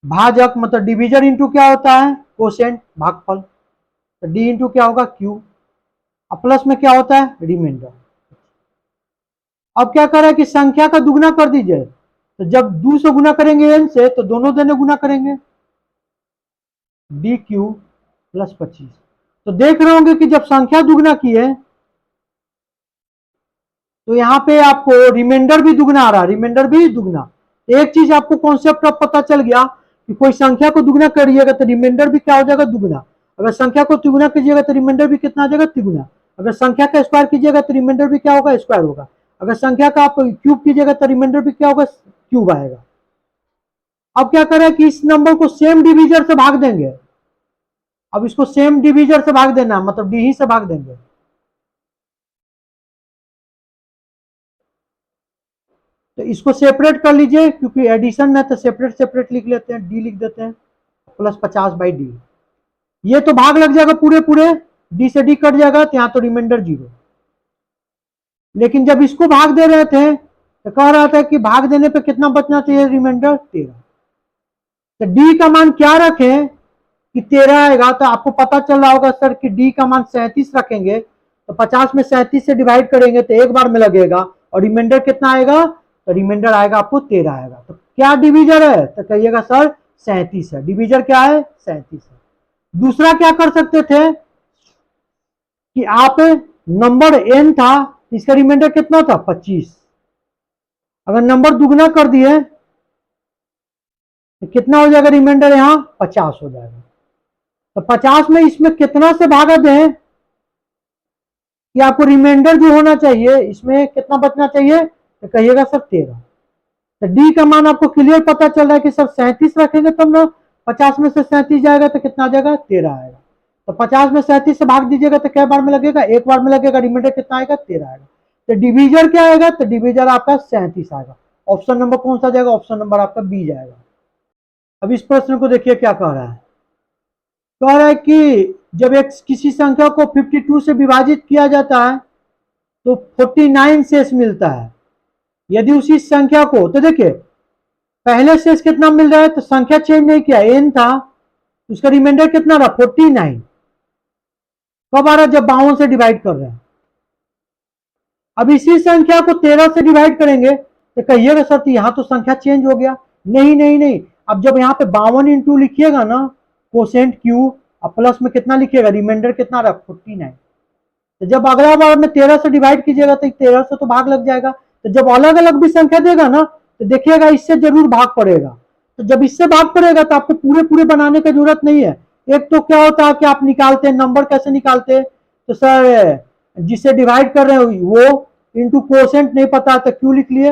भाजक, मतलब डिविजन इंटू क्या होता है? क्वोशिएंट, भागफल। तो डी इंटू क्या होगा? क्यू, और प्लस में क्या होता है? रिमाइंडर। अब क्या कर रहा है कि संख्या का दुगना कर दीजिए, तो जब 2 से गुना करेंगे एन से तो दोनों देने गुना करेंगे, डी क्यू प्लस 25। तो देख रहे होंगे कि जब संख्या दुगना की है तो यहां पे आपको रिमाइंडर भी दुगना आ रहा है, रिमाइंडर भी दुगना। एक चीज आपको कॉन्सेप्ट अब पता चल गया कि कोई संख्या को दुगना करिएगा तो रिमाइंडर भी क्या हो जाएगा? दुगना। अगर संख्या को तिगुना कीजिएगा तो रिमाइंडर भी कितना आ जाएगा? तिगुना। अगर संख्या का स्क्वायर कीजिएगा तो रिमाइंडर भी क्या होगा? स्क्वायर होगा। अगर संख्या का आप क्यूब कीजिएगा तो रिमाइंडर भी क्या होगा? क्यूब आएगा। अब क्या करें कि इस नंबर को सेम डिविजर से भाग देंगे। अब इसको सेम डिविजर से भाग देना, मतलब डी ही से भाग देंगे। तो इसको सेपरेट कर लीजिए, क्योंकि एडिशन में तो सेपरेट सेपरेट लिख लेते हैं, डी लिख देते हैं, प्लस 50/डी। ये तो भाग लग जाएगा पूरे पूरे, डी से डी कट जाएगा तो यहां तो रिमाइंडर 0। लेकिन जब इसको भाग दे रहे थे तो कह रहा था कि भाग देने पे कितना बचना चाहिए? रिमाइंडर 13। तो डी का मान क्या रखें कि 13 आएगा? तो आपको पता चल रहा होगा सर कि डी का मान 37 रखेंगे, तो 50 में 37 से डिवाइड करेंगे तो एक बार में लगेगा, और रिमाइंडर कितना आएगा? तो रिमाइंडर आएगा आपको 13 आएगा। तो क्या डिविजर है? तो कहिएगा सर 37 है। डिविजर क्या है? 37 है। दूसरा क्या कर सकते थे कि आप नंबर n था, इसका रिमाइंडर कितना था? 25। अगर नंबर दुगना कर दिए तो कितना हो जाएगा? रिमाइंडर यहां 50 हो जाएगा। तो 50 में इसमें कितना से भागा दें कि आपको रिमाइंडर जो होना चाहिए इसमें कितना बचना चाहिए? तो कहिएगा सर 13। तो डी का मान आपको क्लियर पता चल रहा है कि सर 37 रखेंगे तब ना 50 में से 37 जाएगा तो कितना आ जाएगा? 13 आएगा। तो 50 में 37 से भाग दीजिएगा तो क्या बार में लगेगा? एक बार में लगेगा। रिमाइंडर कितना आएगा? 13 आएगा। तो डिविजर क्या आएगा? तो डिविजर आपका 37 आएगा। ऑप्शन नंबर कौन सा जाएगा? ऑप्शन नंबर आपका बी जाएगा। अब इस प्रश्न को देखिए क्या कह रहा है। कह रहा है कि जब एक किसी संख्या को 52 से विभाजित किया जाता है तो 49 शेष मिलता है। यदि उसी संख्या को, तो देखिए पहले शेष कितना मिल रहा है? तो संख्या चेंज नहीं किया, n था, उसका रिमाइंडर कितना रहा? 49। कब आ रहा? जब 52 से डिवाइड कर रहे हैं। अब इसी संख्या को 13 से डिवाइड करेंगे तो कहिएगा सर तो यहां तो संख्या चेंज हो गया। नहीं नहीं नहीं, अब जब यहाँ पे 52 इंटू लिखिएगा ना, क्वोशिएंट क्यू, और प्लस में कितना लिखिएगा? रिमाइंडर कितना रहा? 49। तो जब अगला बार में 13 से डिवाइड कीजिएगा तो 13 से तो भाग लग जाएगा। तो जब अलग अलग भी संख्या देगा ना तो देखिएगा इससे जरूर भाग पड़ेगा। तो जब इससे भाग पड़ेगा तो आपको पूरे पूरे बनाने की जरूरत नहीं है। एक तो क्या होता है कि आप निकालते हैं, नंबर कैसे निकालते हैं? तो सर जिससे डिवाइड कर रहे हैं वो इंटू क्वोशिएंट नहीं पता तो क्यू लिख लिए,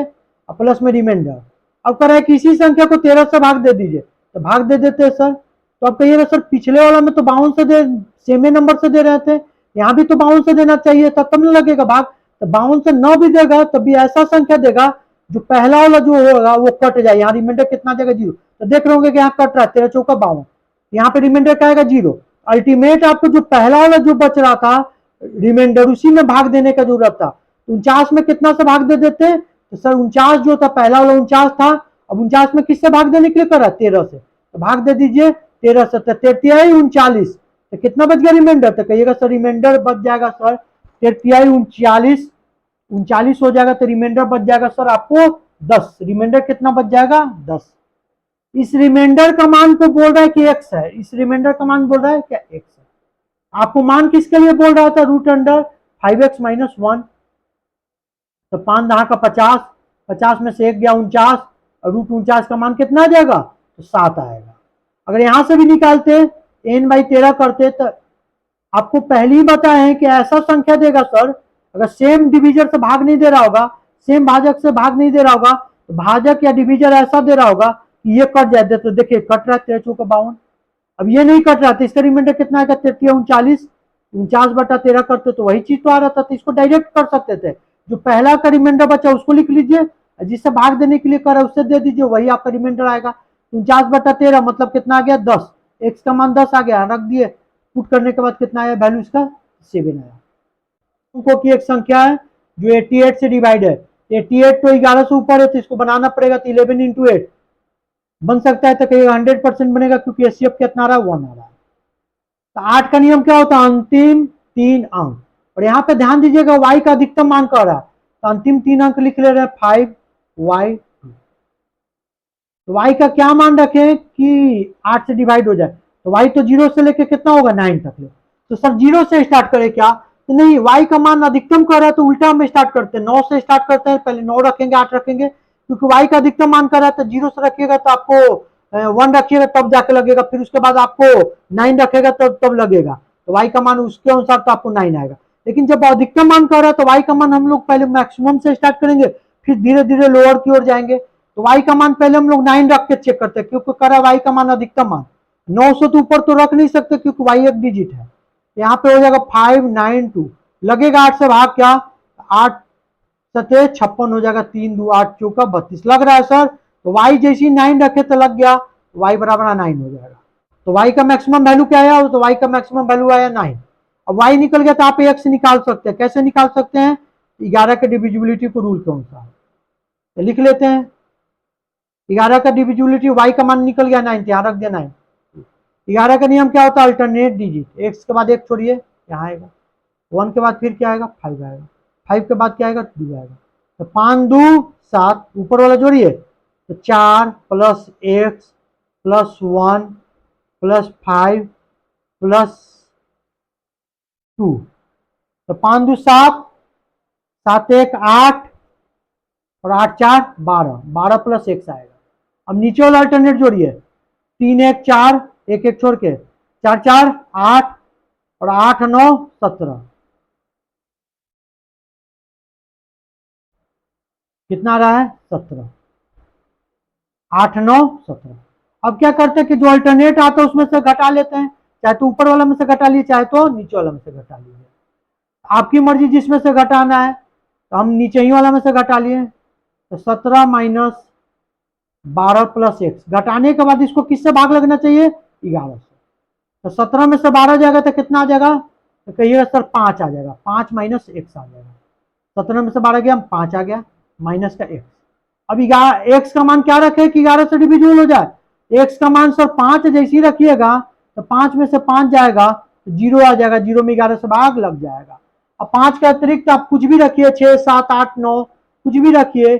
और प्लस में रिमाइंडर। अब कह रहा है कि इसी संख्या को 13 से भाग दे दीजिए, तो भाग दे देते हैं सर। तो अब कहिएगा सर पिछले वाला में तो 52 से दे, सेमे नंबर से दे रहे थे, यहाँ भी तो 52 से देना चाहिए तब तब लगेगा भाग। तो 52 से 9 भी देगा तब भी ऐसा संख्या देगा जो पहला वाला जो होगा वो कट जाए, यहाँ रिमाइंडर कितना देगा? 0। तो देख रहे होंगे कि यहाँ कट रहा है 13 चौका 52, यहाँ पे रिमाइंडर क्या आएगा? 0। अल्टीमेट आपको जो पहला वाला जो बच रहा था रिमाइंडर, उसी में भाग देने का जरूरत था। 49 में कितना से भाग दे देते? तो सर 49 जो था पहला वाला 49 था, अब 49 में किससे भाग देने के लिए करा? 13 से। तो भाग दे दीजिए 13 से, 33 39, तो कितना बच गया रिमाइंडर? तो कहिएगा सर रिमाइंडर बच जाएगा सर 33 39 हो जाएगा। तो रिमाइंडर बच जाएगा सर आपको 10। रिमाइंडर कितना बच जाएगा? 10। इस रिमाइंडर का मान तो बोल रहा है कि x है, इस रिमाइंडर का मान बोल रहा है क्या? x है। आपको मान किसके लिए बोल रहा था? Root under 5x minus 1। तो 5 दहा का 50, 50 में से 1 गया 49, और रूट 49 का मान कितना आ जाएगा? तो 7 आएगा। अगर यहां से भी निकालते n/13 करते तो आपको पहले ही बताए हैं कि ऐसा संख्या देगा सर, अगर सेम डिविजर से भाग नहीं दे रहा होगा, सेम भाजक से भाग नहीं दे रहा होगा, तो भाजक या डिविजर ऐसा दे रहा होगा कि ये कट जाए, तो देखिए कट रहा है 13 चौका 52। अब ये नहीं कट रहा तो इसका रिमाइंडर कितना आएगा, 33 39, 49/13 करते तो वही चीज तो आ रहा था, तो इसको डायरेक्ट कर सकते थे। जो पहला का रिमाइंडर बचा उसको लिख लीजिए, जिससे भाग देने के लिए करा उससे दे दीजिए, वही आपका रिमाइंडर आएगा। 49/13 मतलब कितना आ गया 10, एक्स का मान 10 आ गया, रख दिए, पुट करने के बाद कितना आया वैल्यू इसका 7 आया। अंकों की एक संख्या है जो 88 से डिवाइड है, 88 तो 11 से ऊपर है तो इसको बनाना पड़ेगा, तो 11 इंटू 8 बन सकता है, तो कहीं 100% बनेगा क्योंकि एचसीएफ कितना आ रहा है 1 आ रहा है। तो 8 का नियम क्या होता है, अंतिम 3 अंक। और यहाँ पे ध्यान दीजिएगा y का अधिकतम मान कह रहा है, तो अंतिम 3 अंक लिख ले रहे हैं 5y। तो y का क्या मान रखें कि 8 से डिवाइड हो जाए, तो y तो 0 से लेके कितना होगा 9 तक ले, तो सर 0 से स्टार्ट करें क्या, तो नहीं, y का मान अधिकतम कर रहा है तो उल्टा हम स्टार्ट करते हैं, 9 से स्टार्ट करते हैं, पहले 9 रखेंगे 8 रखेंगे, क्योंकि y का अधिकतम मान कर रहा है तो 0 से रखिएगा तो आपको 1 रखिएगा तब जाके लगेगा, फिर उसके बाद आपको 9 रखेगा तब लगेगा, तो y का मान उसके अनुसार तो आपको 9 आएगा। लेकिन जब अधिकतम मान कर रहा है तो y का मान हम लोग पहले मैक्सिमम से स्टार्ट करेंगे, फिर धीरे धीरे लोअर की ओर जाएंगे, तो y का मान पहले हम लोग 9 रख के चेक करते हैं, क्योंकि करा y का मान अधिकतम मान 9 से तो ऊपर तो रख नहीं सकते क्योंकि y एक डिजिट है। यहाँ पे हो जाएगा 592, लगेगा 8 से भाग क्या, 8 सते 56 हो जाएगा, 3 2 8 चौका 32 लग रहा है सर, तो y जैसी 9 रखे तो लग गया, y बराबर 9 हो जाएगा। तो y का मैक्सिमम वैल्यू क्या आया, तो y का मैक्सिमम वैल्यू आया 9। अब y निकल गया तो आप x निकाल सकते हैं, कैसे निकाल सकते हैं, 11 के डिविजिबिलिटी को रूल के अनुसार, तो लिख लेते हैं 11 का डिविजिबिलिटी, y का मान निकल गया 9, यहाँ रख दिया 9। 11 का नियम क्या होता है, अल्टरनेट डिजिट, x के बाद 1 छोड़िए, यहाँ आएगा 1 के बाद फिर क्या आएगा 5 आएगा, 5 के बाद क्या आएगा 2 आएगा, तो 5 2 7, ऊपर वाला जोड़िए तो 4 plus x plus 1 plus 5 plus 2, तो 5 2 7, 7 1 8 और 8 4 12, 12 प्लस x आएगा। अब नीचे वाला अल्टरनेट जोड़िए, 3 1 4, 1 1 छोड़ के 4 4 8 और 8 9 17, कितना आ रहा है 17, 8 9 17। अब क्या करते हैं कि जो अल्टरनेट आता है उसमें से घटा लेते हैं, चाहे तो ऊपर वाला में से घटा लिए चाहे तो नीचे वाला में से घटा लीजिए, आपकी मर्जी जिसमें से घटाना है, तो हम नीचे ही वाला में से घटा लिए, तो 17 माइनस 12 प्लस एक्स, घटाने के बाद इसको किससे भाग लगना चाहिए 11 से, तो 17 में से 12 जाएगा तो कितना आ जाएगा, तो कहिएगा सर 5 आ जाएगा, 5 माइनस एक्स आ जाएगा, 17 में से 12 गया 5 आ गया माइनस का एक्स। अब एक्स का मान क्या रखे कि 11 से डिविजिबल हो जाए, एक्स का मान सर 5 जैसे ही रखिएगा तो 5 में से 5 जाएगा तो 0 आ जाएगा, 0 में 11 से भाग लग जाएगा। अब 5 के अतिरिक्त आप कुछ भी रखिए, 6 7 8 9 कुछ भी रखिए,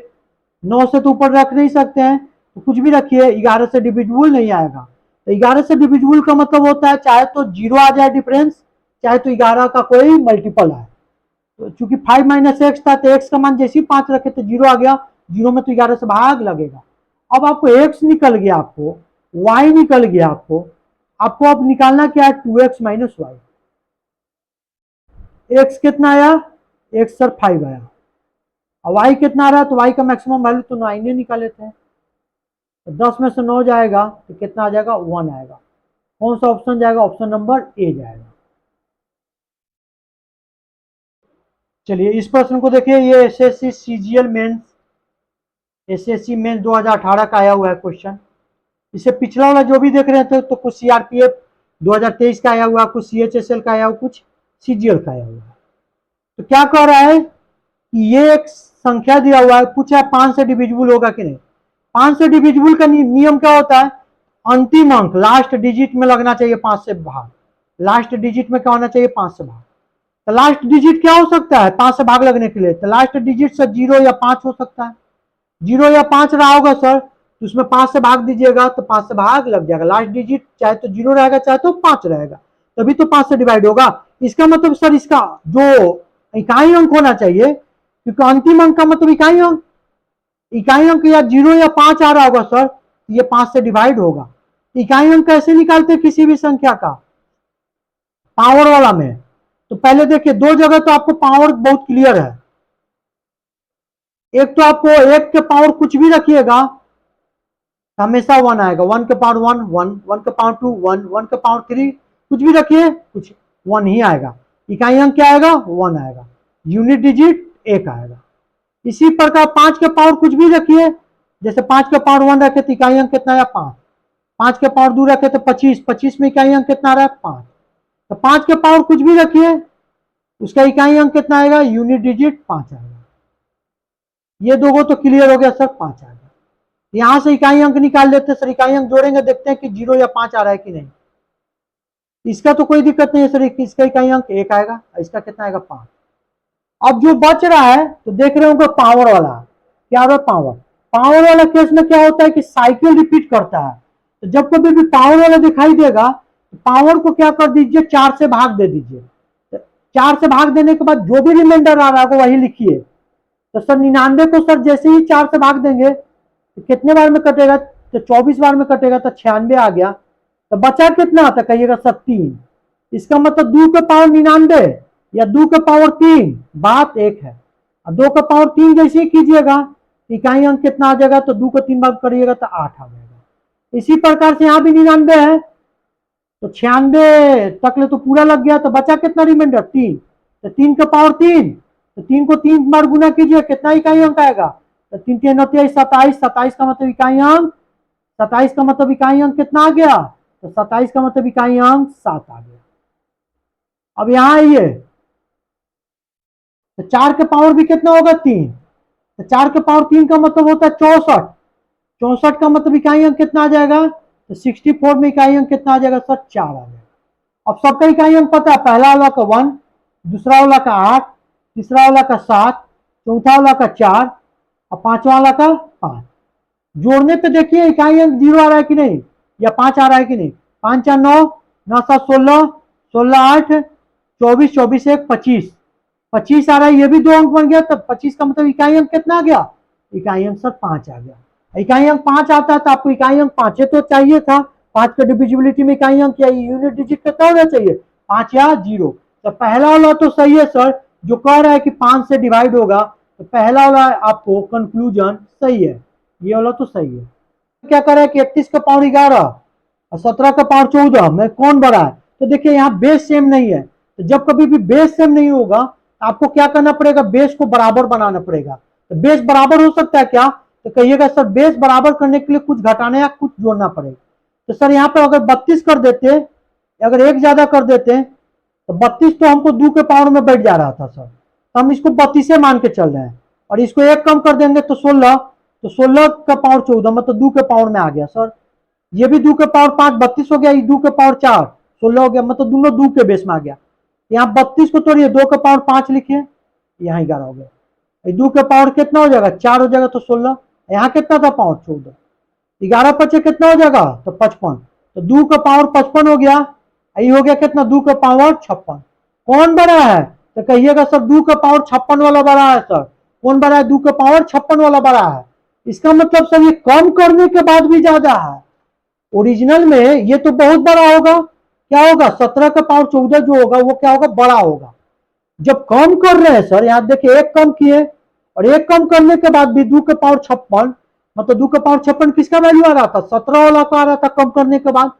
9 से तो ऊपर रख नहीं सकते हैं तो कुछ भी रखिए, 11 से डिविजिबल नहीं आएगा। तो 11 से डिविजिबल का मतलब होता है चाहे तो 0 आ जाए डिफरेंस, चाहे तो 11 का कोई मल्टीपल आए, तो चूंकि 5 माइनस एक्स था तो एक्स का मान जैसे ही 5 रखे तो 0 आ गया, 0 में तो 11 से भाग लगेगा। अब आपको x निकल गया, आपको y निकल गया, आपको अब निकालना क्या है 2x माइनस वाई। x कितना आया, x सर 5 आया, और y कितना आ रहा है, तो y का मैक्सिमम वैल्यू तो 9 निकाल लेते हैं, तो 10 में से 9 जाएगा तो कितना आ जाएगा 1 आएगा। कौन सा ऑप्शन जाएगा, ऑप्शन नंबर ए जाएगा। चलिए इस प्रश्न को देखिए, ये SSC CGL mains, SSC mains 2018 का आया हुआ है क्वेश्चन। इससे पिछला वाला जो भी देख रहे थे तो कुछ सीआरपीएफ 2023 का आया हुआ, कुछ सीएचएसएल का आया हुआ, कुछ सीजीएल का आया हुआ है। तो क्या कह रहा है कि ये एक संख्या दिया हुआ है, पूछा 5 से डिविजिबल होगा कि नहीं। 5 से डिविजिबल का नियम क्या होता है, अंतिम अंक लास्ट डिजिट में लगना चाहिए 5 से भाग, लास्ट डिजिट में क्या होना चाहिए 5 से भाग। तो लास्ट डिजिट क्या हो सकता है 5 से भाग लगने के लिए, तो लास्ट डिजिट से 0 या 5 हो सकता है, 0 या 5 रहा होगा सर तो उसमें 5 से भाग दीजिएगा तो 5 से भाग लग जाएगा। लास्ट डिजिट चाहे तो 0 रहेगा चाहे तो 5 रहेगा, तभी तो 5 से डिवाइड होगा। इसका मतलब सर इसका जो इकाई अंक होना चाहिए, क्योंकि अंतिम अंक का मतलब इकाई अंक, इकाई अंक या 0 या 5 आ रहा होगा सर, ये 5 से डिवाइड होगा। इकाई अंक कैसे निकालते हैं किसी भी संख्या का, पावर वाला में। तो पहले देखिए दो जगह तो आपको पावर बहुत क्लियर है, एक तो आपको एक के पावर कुछ भी रखिएगा हमेशा 1 आएगा। 1 के पावर 1 1, 1 के पावर 2 1, 1 के पावर 3, कुछ भी रखिए कुछ 1 ही आएगा। इकाई अंक क्या आएगा? 1 आएगा। यूनिट डिजिट 1 आएगा। इसी प्रकार 5 के पावर कुछ भी रखिए, जैसे 5 के पावर 1 रखे तो इकाई अंक कितना आया? 5। 5 के पावर 2 रखे तो 25, 25 में इकाई अंक कितना आ रहा है? 5। तो 5 के पावर कुछ भी रखिए, उसका इकाई अंक कितना आएगा? यूनिट डिजिट 5 आएगा। ये दोगो तो क्लियर हो गया सर, 5 आएगा। यहां से इकाई अंक निकाल लेते सर, इकाई अंक जोड़ेंगे, देखते हैं कि 0 या 5 आ रहा है कि नहीं। इसका तो कोई दिक्कत नहीं है सर, इसका इकाई अंक 1 आएगा, इसका कितना आएगा? 5। अब जो बच रहा है तो देख रहे होंगे पावर वाला, क्या हो रहा है? पावर। पावर वाला केस में क्या होता है कि साइकिल रिपीट करता है। तो जब कभी भी पावर वाला दिखाई देगा तो पावर को क्या कर दीजिए? 4 से भाग दे दीजिए। 4 से भाग देने के बाद जो भी रिमाइंडर आ रहा है वही लिखिए। तो सर 99 को सर जैसे ही 4 से भाग देंगे तो कितने बार में कटेगा? तो 24 बार में कटेगा, तो 96 आ गया। तो बचा कितना आता? कहिएगा सर 3। इसका मतलब 2 के पावर 99 या 2 के पावर 3, बात एक है। और 2 के पावर 3 जैसे ही कीजिएगा इकाई अंक कितना आ जाएगा? तो 2 को 3 बार करिएगा तो 8 आ जाएगा। इसी प्रकार से यहाँ भी 99 है, तो 96 तक ले तो पूरा लग गया। तो बचा कितना रिमाइंडर? 3। तो 3 के पावर 3, तो 3 को 3 बार गुना कीजिए, कितना इकाई अंक आएगा? तो 3 3 27, 27 का मतलब इकाई अंक, 27 का मतलब इकाई अंक कितना आ गया? तो 27 का मतलब इकाई अंक 7 आ गया। अब यहां आइए, तो 4 के पावर भी कितना होगा? 3। तो 4 के पावर 3 का मतलब होता है 64। 64 का मतलब इकाई अंक कितना आ जाएगा? तो 64 में इकाई अंक कितना आ जाएगा सर? 4 आ जाएगा। अब सबका इकाई अंक पता है, पहला वाला का 1, दूसरा वाला का 8, तीसरा वाला का 7, चौथा वाला का 4 और पांचवा वाला का 5। जोड़ने पे देखिए इकाई अंक 0 आ रहा है कि नहीं, या 5 आ रहा है कि नहीं। 5 4 9, 9 7 16, 16 8, 24, 24 1 25, 25 आ रहा है, ये भी 2 अंक बन गया। तब 25 का मतलब इकाई अंक कितना आ गया? इकाई अंक सर 5 आ गया। इकाई अंक 5 आता है तो आपको इकाई अंक 5 तो चाहिए था। 5 का डिविजिबिलिटी में इकाई अंक या यूनिट डिजिट कितना होना चाहिए? 5 या 0। तो पहला वाला तो सही है सर, जो कह रहा है कि 5 से डिवाइड होगा, तो पहला वाला आपको कंक्लूजन सही है, ये वाला तो सही है। क्या कर रहा है कि 31 का पावर 11 और 17 का पावर 14 में कौन बड़ा है? तो देखिए यहाँ बेस सेम नहीं है। तो जब कभी भी बेस सेम नहीं होगा तो आपको क्या करना पड़ेगा? बेस को बराबर बनाना पड़ेगा। तो बेस बराबर हो सकता है क्या? तो कहिएगा सर बेस बराबर करने के लिए कुछ घटाना या कुछ जोड़ना पड़ेगा। तो सर यहाँ पे अगर 32 कर देते, अगर एक ज्यादा कर देते तो 32 तो हमको 2 के पावर में बैठ जा रहा था सर, तो हम इसको 32 मान के चल रहे हैं। और इसको एक कम कर देंगे तो 16, तो 16 का पावर 14 मतलब 2 के पावर में आ गया सर। ये भी 2 के पावर 5 32 हो गया, ये 2 के पावर 4 16 हो गया, मतलब दोनों 2 के बेस में आ गया। यहाँ 32 को तोड़िए, 2 के पावर 5 लिखिए, यहाँ 11 हो गया। 2 के पावर कितना हो जाएगा? 4 हो जाएगा, तो 16। यहाँ कितना था? पावर 14। 11 पचे कितना हो जाएगा? तो 55। तो 2 का पावर 55 हो गया। ये हो गया कितना? 2 का पावर 56। कौन बड़ा है? तो कहिएगा सर 2 का पावर 56 वाला बड़ा है सर। कौन बड़ा है? 2 का पावर 56 वाला बड़ा है। इसका मतलब सर ये कम करने के बाद भी ज्यादा है। ओरिजिनल में ये तो बहुत बड़ा होगा, क्या होगा? 17 का पावर 14 जो होगा वो क्या होगा? बड़ा होगा। जब कम कर रहे हैं सर, यहाँ देखिए एक कम किए, और एक कम करने के बाद भी 2 के पावर 56, मतलब 2 के पावर 56 किसका वैल्यू आ रहा था? 17 वाला का आ रहा था कम करने के बाद।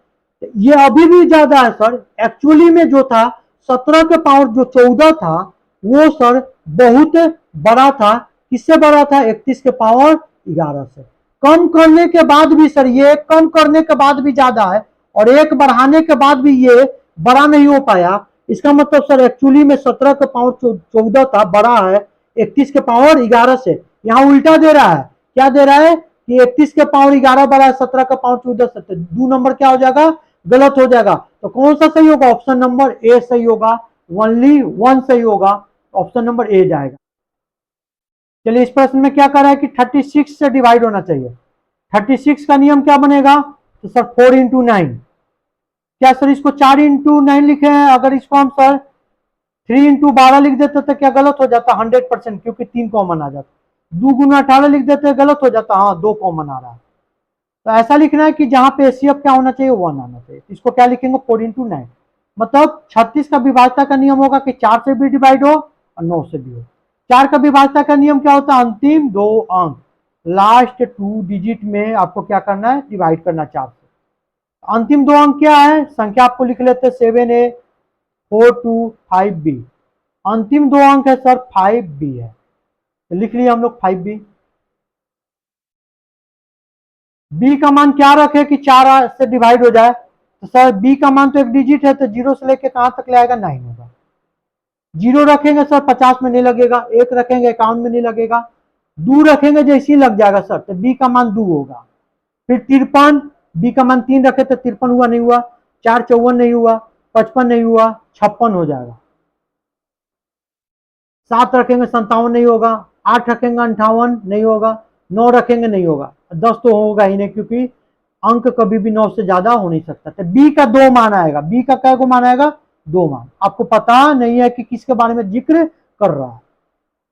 ये अभी भी ज्यादा है सर। एक्चुअली में जो था 17 के पावर जो 14 था वो सर बहुत बड़ा था। किससे बड़ा था? 31 के पावर 11 से। कम करने के बाद भी सर, ये कम करने के बाद भी ज्यादा है, और एक बढ़ाने के बाद भी ये बड़ा नहीं हो पाया। इसका मतलब सर एक्चुअली में 17 का पावर 14 था, बड़ा है 31 के पावर 11 से। यहाँ उल्टा दे रहा है, क्या दे रहा है कि 31 के पावर 11 बड़ा है 17 का पावर 14 से। 2 नंबर क्या हो जाएगा? गलत हो जाएगा। तो कौन सा सही होगा? ऑप्शन नंबर ए सही होगा, ओनली 1 सही होगा, ऑप्शन नंबर ए जाएगा। चलिए इस प्रश्न में क्या कर रहा है कि 36 से डिवाइड होना चाहिए। 36 का नियम क्या बनेगा? तो सर 4 इंटू 9। क्या सर इसको 4 इंटू 9 लिखे हैं? अगर इसको हम सर 3 इंटू 12 लिख देते तो क्या गलत हो जाता? 100%, क्योंकि 3 कॉमन आ जाता। 2 गुना 18 लिख देते गलत हो जाता, हाँ 2 कॉमन आ रहा है। तो ऐसा लिखना है कि जहां पे एचसीएफ क्या होना चाहिए? 1 आना चाहिए। इसको क्या लिखेंगे? 4 इंटू 9। मतलब 36 का विभाज्यता का नियम होगा कि 4 से भी डिवाइड हो और 9 से भी हो। 4 का विभाज्यता का नियम क्या होता है? अंतिम 2 अंक। लास्ट 2 डिजिट में आपको क्या करना है, डिवाइड करना 4 से। अंतिम 2 अंक क्या है, संख्या आपको लिख लेते हैं 7A 4255B। अंतिम 2 अंक है सर 5B है, तो लिख लिया हम लोग 5B। बी का मान क्या रखे कि 4 से डिवाइड हो जाए, तो सर बी का मान तो एक डिजिट है, तो 0 से लेके कहां तक ले आएगा, 9 होगा। 0 रखेंगे सर 50 में नहीं लगेगा, 1 रखेंगे 51 में नहीं लगेगा, 2 रखेंगे जैसे ही लग जाएगा सर, तो बी का मान 2 होगा। फिर 53, बी का मान 3 रखे तो 53 हुआ, नहीं हुआ। 4 54 नहीं हुआ, 55 नहीं हुआ, 56 हो जाएगा। 7 रखेंगे 57 नहीं होगा, 8 रखेंगे 58 नहीं होगा, 9 रखेंगे नहीं होगा, 10 तो होगा ही नहीं, क्योंकि अंक कभी भी 9 से ज्यादा हो नहीं सकता। तो बी का 2 मान आएगा। बी का क्या मान आएगा, 2 मान। आपको पता नहीं है कि किसके बारे में जिक्र कर रहा है।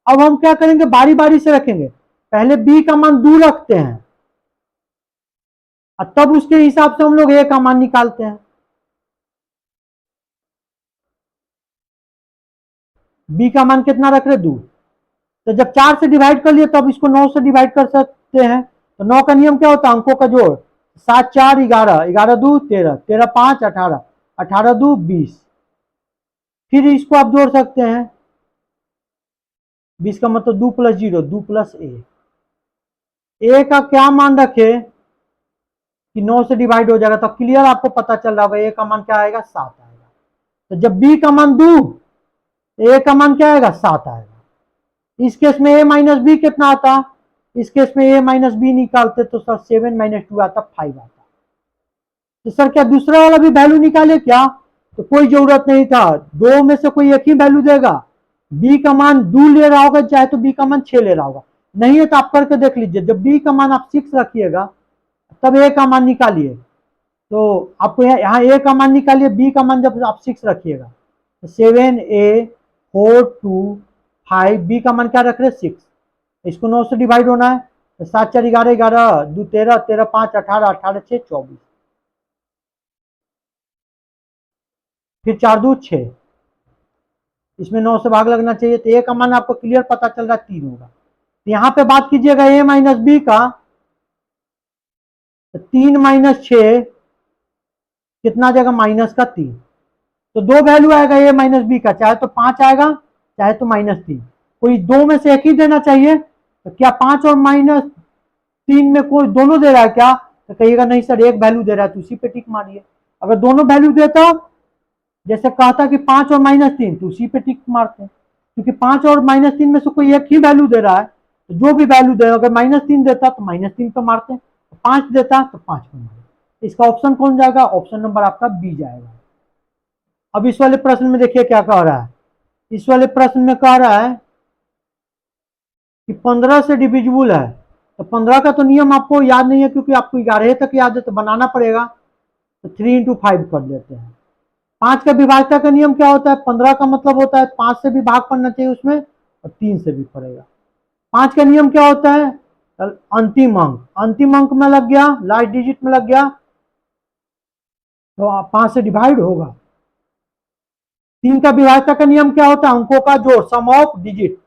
अब हम क्या करेंगे, बारी बारी से रखेंगे। पहले बी का मान 2 रखते हैं, और तब उसके हिसाब से हम लोग ए का मान निकालते हैं। बी का मान कितना रख रहे, 2। तो जब 4 से डिवाइड कर लिए तब इसको 9 से डिवाइड कर सकते हैं। तो 9 का नियम क्या होता है, अंकों का जोड़। 7 4 11, 11 2 13, 13 5 18, 18 2 20। फिर इसको आप जोड़ सकते हैं, 20 का मतलब 2 + 0, 2 + ए का क्या मान रखे कि 9 से डिवाइड हो जाएगा, तो क्लियर आपको पता चल रहा होगा ए का मान क्या आएगा, 7 आएगा। तो जब बी का मान 2, ए का मान क्या आएगा, 7 आएगा। इस केस में a माइनस बी कितना आता, इस केस में a माइनस बी निकालते तो सर 7 - 2 आता, 5 आता। तो सर क्या दूसरा वाला भी वैल्यू निकाले क्या, तो कोई जरूरत नहीं था, 2 में से कोई एक ही वैल्यू देगा। बी का मान 2 ले रहा होगा, चाहे तो बी का मान 6 ले रहा होगा। नहीं है तो आप करके देख लीजिए, जब बी का मान आप 6 रखिएगा तब ए का मान निकालिए। तो आपको यहाँ ए का मान निकालिए, बी का मान जब आप 6 रखिएगा तो 7A 4 2 5, बी का मान क्या रख रहे, 6। इसको 9 से डिवाइड होना है, तो 7 4 11, 11 2 13, 13 5 18, 18 6 24, फिर 4 2 6। इसमें 9 से भाग लगना चाहिए, तो ए का मान आपको क्लियर पता चल रहा है 3 होगा। तो यहाँ पे बात कीजिएगा ए माइनस बी का, तो 3 - 6 कितना आ जाएगा, -3। तो 2 वैल्यू आएगा ए माइनस बी का, चाहे तो 5 आएगा, चाहे तो -3। कोई 2 में से एक ही देना चाहिए। तो क्या 5 और -3 में कोई दोनों दे रहा है क्या, तो कहिएगा नहीं सर एक वैल्यू दे रहा है, तो उसी पे टिक मारिए। अगर दोनों वैल्यू देता, जैसे कहता कि 5 और -3, तो उसी पे टिक मारते हैं, क्योंकि 5 और -3 में से कोई एक ही वैल्यू दे रहा है, तो जो भी वैल्यू दे, अगर -3 देता तो -3 पे मारते हैं, 5 देता तो 5 पे मारते। इसका ऑप्शन कौन जाएगा, ऑप्शन नंबर आपका बी जाएगा। अब इस वाले प्रश्न में देखिए क्या कह रहा है। इस वाले प्रश्न में कह रहा है कि 15 से डिविजिबल है। तो 15 का तो नियम आपको याद नहीं है, क्योंकि आपको 11 तक याद है, तो बनाना पड़ेगा। तो 3 × 5 कर देते हैं। 5 का विभाज्यता का नियम क्या होता है, 15 का मतलब होता है 5 से भी भाग पड़ना चाहिए उसमें, और 3 से भी पड़ेगा। 5 का नियम क्या होता है, अंतिम अंक, अंतिम अंक में लग गया, लास्ट डिजिट में लग गया, तो 5 से डिवाइड होगा। 3 का विभाज्यता का नियम क्या होता है, अंकों का जोड़, सम ऑफ डिजिट।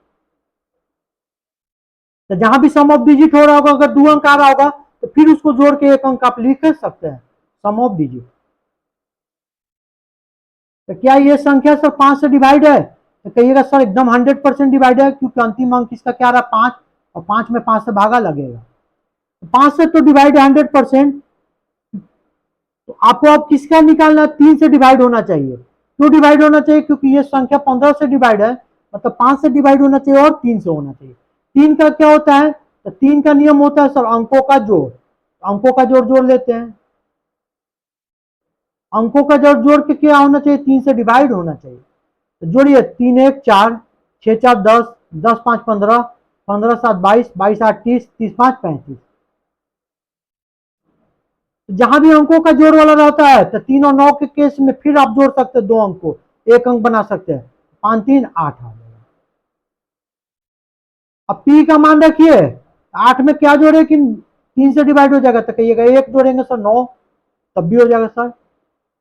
तो जहां भी सम ऑफ डिजिट हो रहा होगा, अगर 2 अंक आ रहा होगा, तो फिर उसको जोड़ के 1 अंक आप लिख सकते हैं, सम ऑफ डिजिट। तो क्या ये संख्या सर 5 से डिवाइड है, तो कहिएगा सर एकदम 100% डिवाइड है, क्योंकि अंतिम अंक इसका क्या रहा, 5, और 5 में 5 से भागा लगेगा, तो 5 से तो डिवाइड है 100%। तो आपको अब किसका निकालना, 3 से डिवाइड होना चाहिए। क्यों डिवाइड होना चाहिए, क्योंकि ये संख्या 15 से डिवाइड है, मतलब 5 से डिवाइड होना चाहिए और 3 से होना चाहिए। 3 का क्या होता है, तो 3 का नियम होता है सर अंकों का जोड़। अंकों का जोड़ जोड़ लेते हैं, अंकों का जोड़ जोड़ के क्या होना चाहिए, 3 से डिवाइड होना चाहिए। तो जोड़िए, 3 1 4, 6 4 10, 10 5 15, 15 7 22, 22 8 30, 30 5 35। जहां भी अंकों का जोड़ वाला रहता है, तो 3 और 9 के केस में फिर आप जोड़ सकते हैं 2 अंक को, 1 अंक बना सकते हैं, 5 3 8 आ जाएगा। अब पी का मान रखिए, 8 में क्या जोड़े कि 3 से डिवाइड हो जाएगा, तो कहिएगा 1 जोड़ेंगे सर 9, तब भी हो जाएगा सर।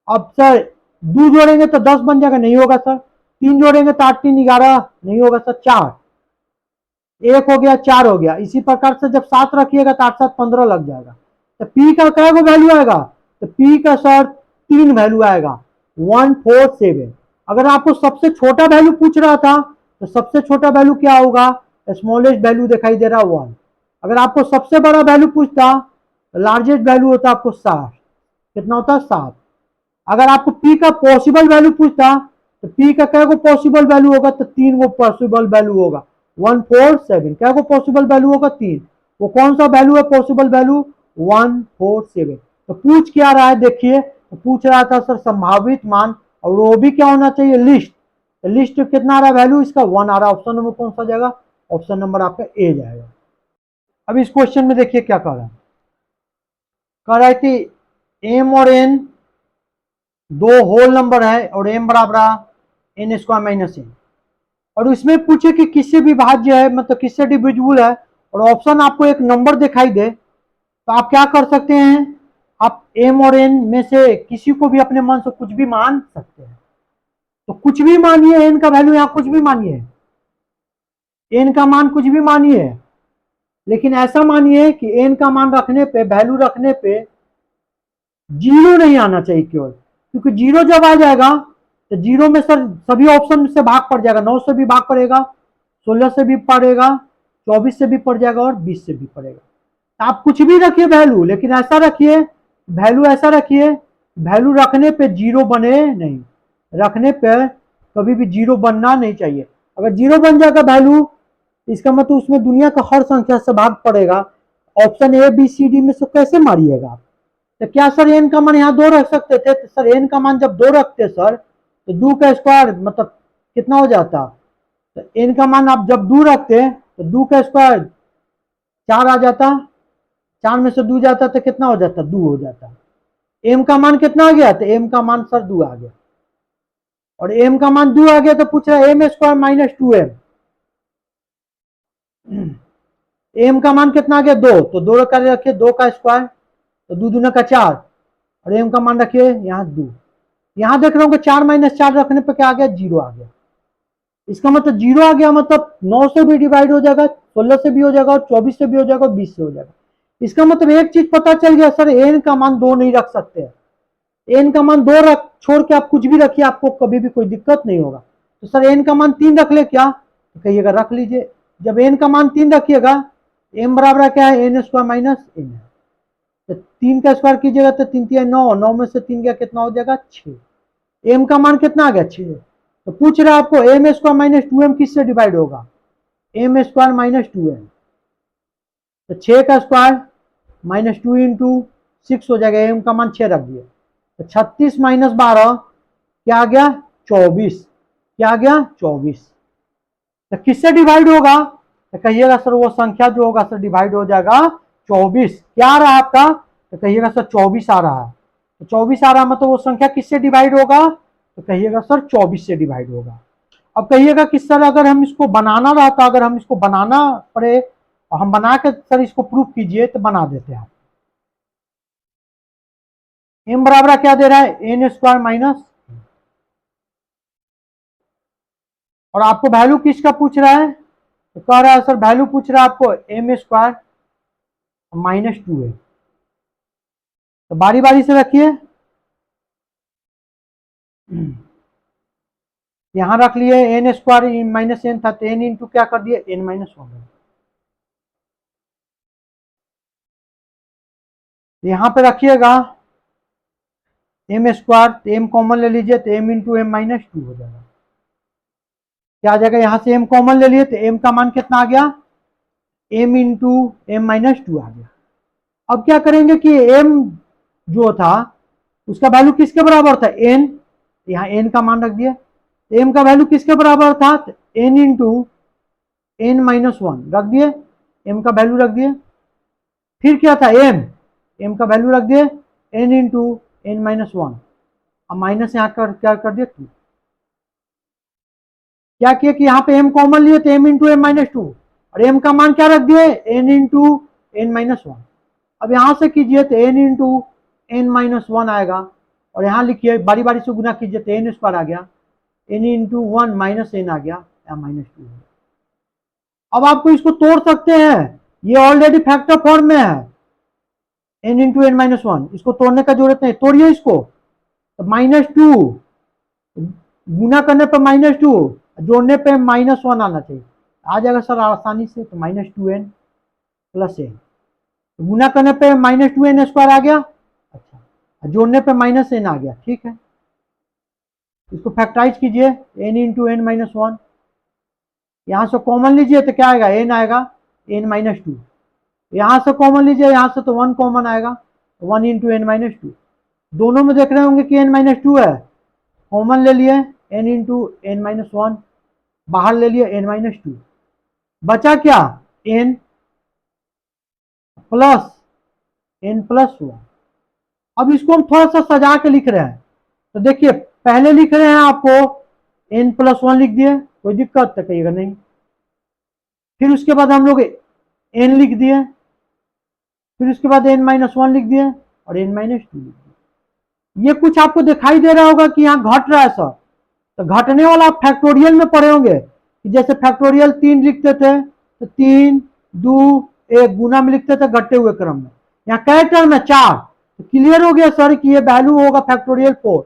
अब सर 2 जोड़ेंगे तो 10 बन जाएगा, नहीं होगा सर। 3 जोड़ेंगे तो 8 3 11, नहीं होगा सर। 4 एक हो गया, 4 हो गया। इसी प्रकार से जब 7 रखिएगा तो 8 7 15 लग जाएगा। तो पी का क्या वैल्यू आएगा? तो पी का सर 3 वैल्यू आएगा, 147। अगर आपको सबसे छोटा वैल्यू पूछ रहा था तो सबसे छोटा वैल्यू क्या होगा? स्मॉलेस्ट वैल्यू दिखाई दे रहा 1। अगर आपको सबसे बड़ा वैल्यू पूछता तो लार्जेस्ट वैल्यू होता आपको 60। कितना होता? 7। अगर आपको पी का पॉसिबल वैल्यू पूछता तो पी का क्या पॉसिबल वैल्यू होगा? तो 3 वो पॉसिबल वैल्यू होगा, 147। क्या को पॉसिबल वैल्यू होगा? 3। वो कौन सा वैल्यू है पॉसिबल वैल्यू? 147। तो पूछ क्या रहा है देखिए, तो पूछ रहा था सर संभावित मान, और वो भी क्या होना चाहिए? लिस्ट। तो लिस्ट कितना आ रहा है वैल्यू इसका? 1 आ रहा है। ऑप्शन नंबर कौन सा जाएगा? ऑप्शन नंबर आपका ए जाएगा। अब इस क्वेश्चन में देखिए क्या कह रहा है। कह रहा है कि एम और एन दो होल नंबर है और एम बराबर एन स्क्वायर माइनस एन, और उसमें पूछे कि किससे विभाज्य है, मतलब किससे डिविजिबल है, और ऑप्शन आपको एक नंबर दिखाई दे, तो आप क्या कर सकते हैं? आप एम और एन में से किसी को भी अपने मन से कुछ भी मान सकते हैं। तो कुछ भी मानिए, एन का वैल्यू यहाँ कुछ भी मानिए, एन का मान कुछ भी मानिए, लेकिन ऐसा मानिए कि एन का मान रखने पे, वैल्यू रखने पे जीरो नहीं आना चाहिए केवल, क्योंकि जीरो जब आ जाएगा तो जीरो में सर सभी ऑप्शन से भाग पड़ जाएगा। 9 से भी भाग पड़ेगा, 16 से भी पड़ेगा, 24 से भी पड़ जाएगा और 20 से भी पड़ेगा। तो आप कुछ भी रखिए वैल्यू, लेकिन ऐसा रखिए, वैल्यू ऐसा रखिए, वैल्यू रखने पे जीरो बने नहीं, रखने पे कभी भी जीरो बनना नहीं चाहिए। अगर जीरो बन जाएगा वैल्यू, इसका मतलब उसमें दुनिया का हर संख्या से भाग पड़ेगा। Option A B C D में से कैसे मारिएगा आप? तो क्या सर एन का मान यहाँ 2 रख सकते थे? तो सर एन का मान जब 2 रखते सर, तो 2 का स्क्वायर मतलब कितना हो जाता? तो एन का मान आप जब 2 रखते तो 2 का स्क्वायर 4 आ जाता, 4 में से 2 जाता तो कितना हो जाता? 2 हो जाता। एम का मान कितना आ गया? तो एम का मान सर 2 आ गया, और एम का मान 2 आ गया तो पूछ रहा है M square minus 2m। M का मान कितना आ गया? 2, तो 2 कर रखिए, 2 का स्क्वायर, तो 2 दूना का 4, और एम का मान रखिए यहाँ 2। यहाँ देख रहा हूँ कि 4 माइनस 4 रखने पर क्या आ गया? 0 आ गया। इसका मतलब 0 आ गया, मतलब 9 से भी डिवाइड हो जाएगा, 16 से भी हो जाएगा, और 24 से भी हो जाएगा, और 20 से हो जाएगा। इसका मतलब एक चीज पता चल गया सर, एन का मान 2 नहीं रख सकते। एन का मान 2 रख छोड़ के आप कुछ भी रखिए, आपको कभी भी कोई दिक्कत नहीं होगा। तो सर एन का मान 3 रख ले क्या? तो कहिएगा रख लीजिए। जब एन का मान 3 रखिएगा, एम बराबर क्या है? एन स्क्वायर माइनस एन है। तो 3 का स्क्वायर कीजिएगा तो 3 3 9, 9 में से 3 गया कितना हो जाएगा? 6। एम का मान कितना आ गया? 6। तो पूछ रहा है आपको एम स्क्वायर माइनस 2m किससे डिवाइड होगा? M square minus 2m। तो 6 का स्क्वायर माइनस 2 इंटू 6 हो जाएगा, एम का मान 6 रख दिए, तो 36 माइनस 12 क्या आ गया? 24। क्या आ गया? 24। तो किससे डिवाइड होगा? तो कहिएगा सर वो संख्या जो होगा सर डिवाइड हो जाएगा 24। क्या आ रहा है आपका? तो कहिएगा सर 24 आ रहा है। तो 24 आ रहा है, मतलब वो संख्या किससे डिवाइड होगा? तो कहिएगा सर 24 से डिवाइड होगा। अब कहिएगा कि सर अगर हम इसको बनाना रहता, अगर हम इसको बनाना पड़े, और हम बना के सर इसको प्रूफ कीजिए, तो बना देते हैं। एम बराबर क्या दे रहा है? एन स्क्वायर माइनस, और आपको वैल्यू किसका पूछ रहा है? तो कह रहा है सर वैल्यू पूछ रहा है आपको एम स्क्वायर माइनस 2 है। तो बारी बारी से रखिए, यहां रख लिए एन स्क्वायर माइनस एन था, तो एन इंटू क्या कर दिए? N minus 1। यहां पे रखिएगा एम स्क्वायर, तो एम कॉमन ले लीजिए, तो एम इंटू एम माइनस 2 हो जाएगा। क्या आ जाएगा? यहां से एम कॉमन ले लिए, तो एम का मान कितना आ गया? एम इंटू एम माइनस 2 आ गया। अब क्या करेंगे कि एम जो था उसका वैल्यू किसके बराबर था? एन। यहाँ एन का मान रख दिया। एम का वैल्यू किसके बराबर था? एन इंटू एन माइनस 1 रख दिए, एम का वैल्यू रख दिए। फिर क्या था? एम, एम का वैल्यू रख दिए, एन इंटू एन माइनस 1। अब माइनस यहाँ कर क्या कर दिया? 2। क्या किया कि यहाँ पे एम कॉमन लिए, तो एम इंटू एम माइनस 2, और एम का मान क्या रख दिए? N into n minus 1। अब यहां से कीजिए तो एन इंटू एन माइनस 1 आएगा, और यहां लिखिए बारी बारी से गुना कीजिए, तो एन स्क्वायर आ गया, एन इंटू 1 माइनस एन आ गया, या माइनस 2। अब आपको इसको तोड़ सकते हैं, ये ऑलरेडी फैक्टर फॉर्म में है, n into n minus one, इसको तोड़ने का जरूरत नहीं, तोड़िए इसको। तो -2 गुना करने पर -2, जोड़ने पे -1 आना चाहिए, आ जाएगा सर आसानी से। तो -2n प्लस एन, गुना करने पे -2n स्क्वायर आ गया, अच्छा, जोड़ने पे -n आ गया, ठीक है। इसको फैक्टराइज कीजिए, n into n minus one, यहां से कॉमन लीजिए तो क्या आएगा, n आएगा, n-2, यहां से कॉमन लीजिए, यहां से तो 1 कॉमन आएगा, 1 इंटू n-2, दोनों में देख रहे होंगे कि n-2 है, कॉमन ले लिए n इंटू n-1, बाहर ले लिए n-2, बचा क्या, n प्लस 1। अब इसको हम थोड़ा सा सजा के लिख रहे हैं, तो देखिए पहले लिख रहे हैं आपको n+1 लिख दिए, कोई दिक्कत तो कहिएगा नहीं, फिर उसके बाद हम लोग n लिख दिए, फिर उसके बाद n-1 लिख दिए और n-2 लिख दिए। ये कुछ आपको दिखाई दे रहा होगा कि यहाँ घट रहा है सर, तो घटने वाला आप फैक्टोरियल में पढ़े होंगे, जैसे फैक्टोरियल 3 लिखते थे तो 3 2 1 गुना में लिखते थे घटते हुए क्रम में, यहाँ कै टर्म है, 4, तो क्लियर हो गया सर कि ये वैल्यू होगा फैक्टोरियल 4,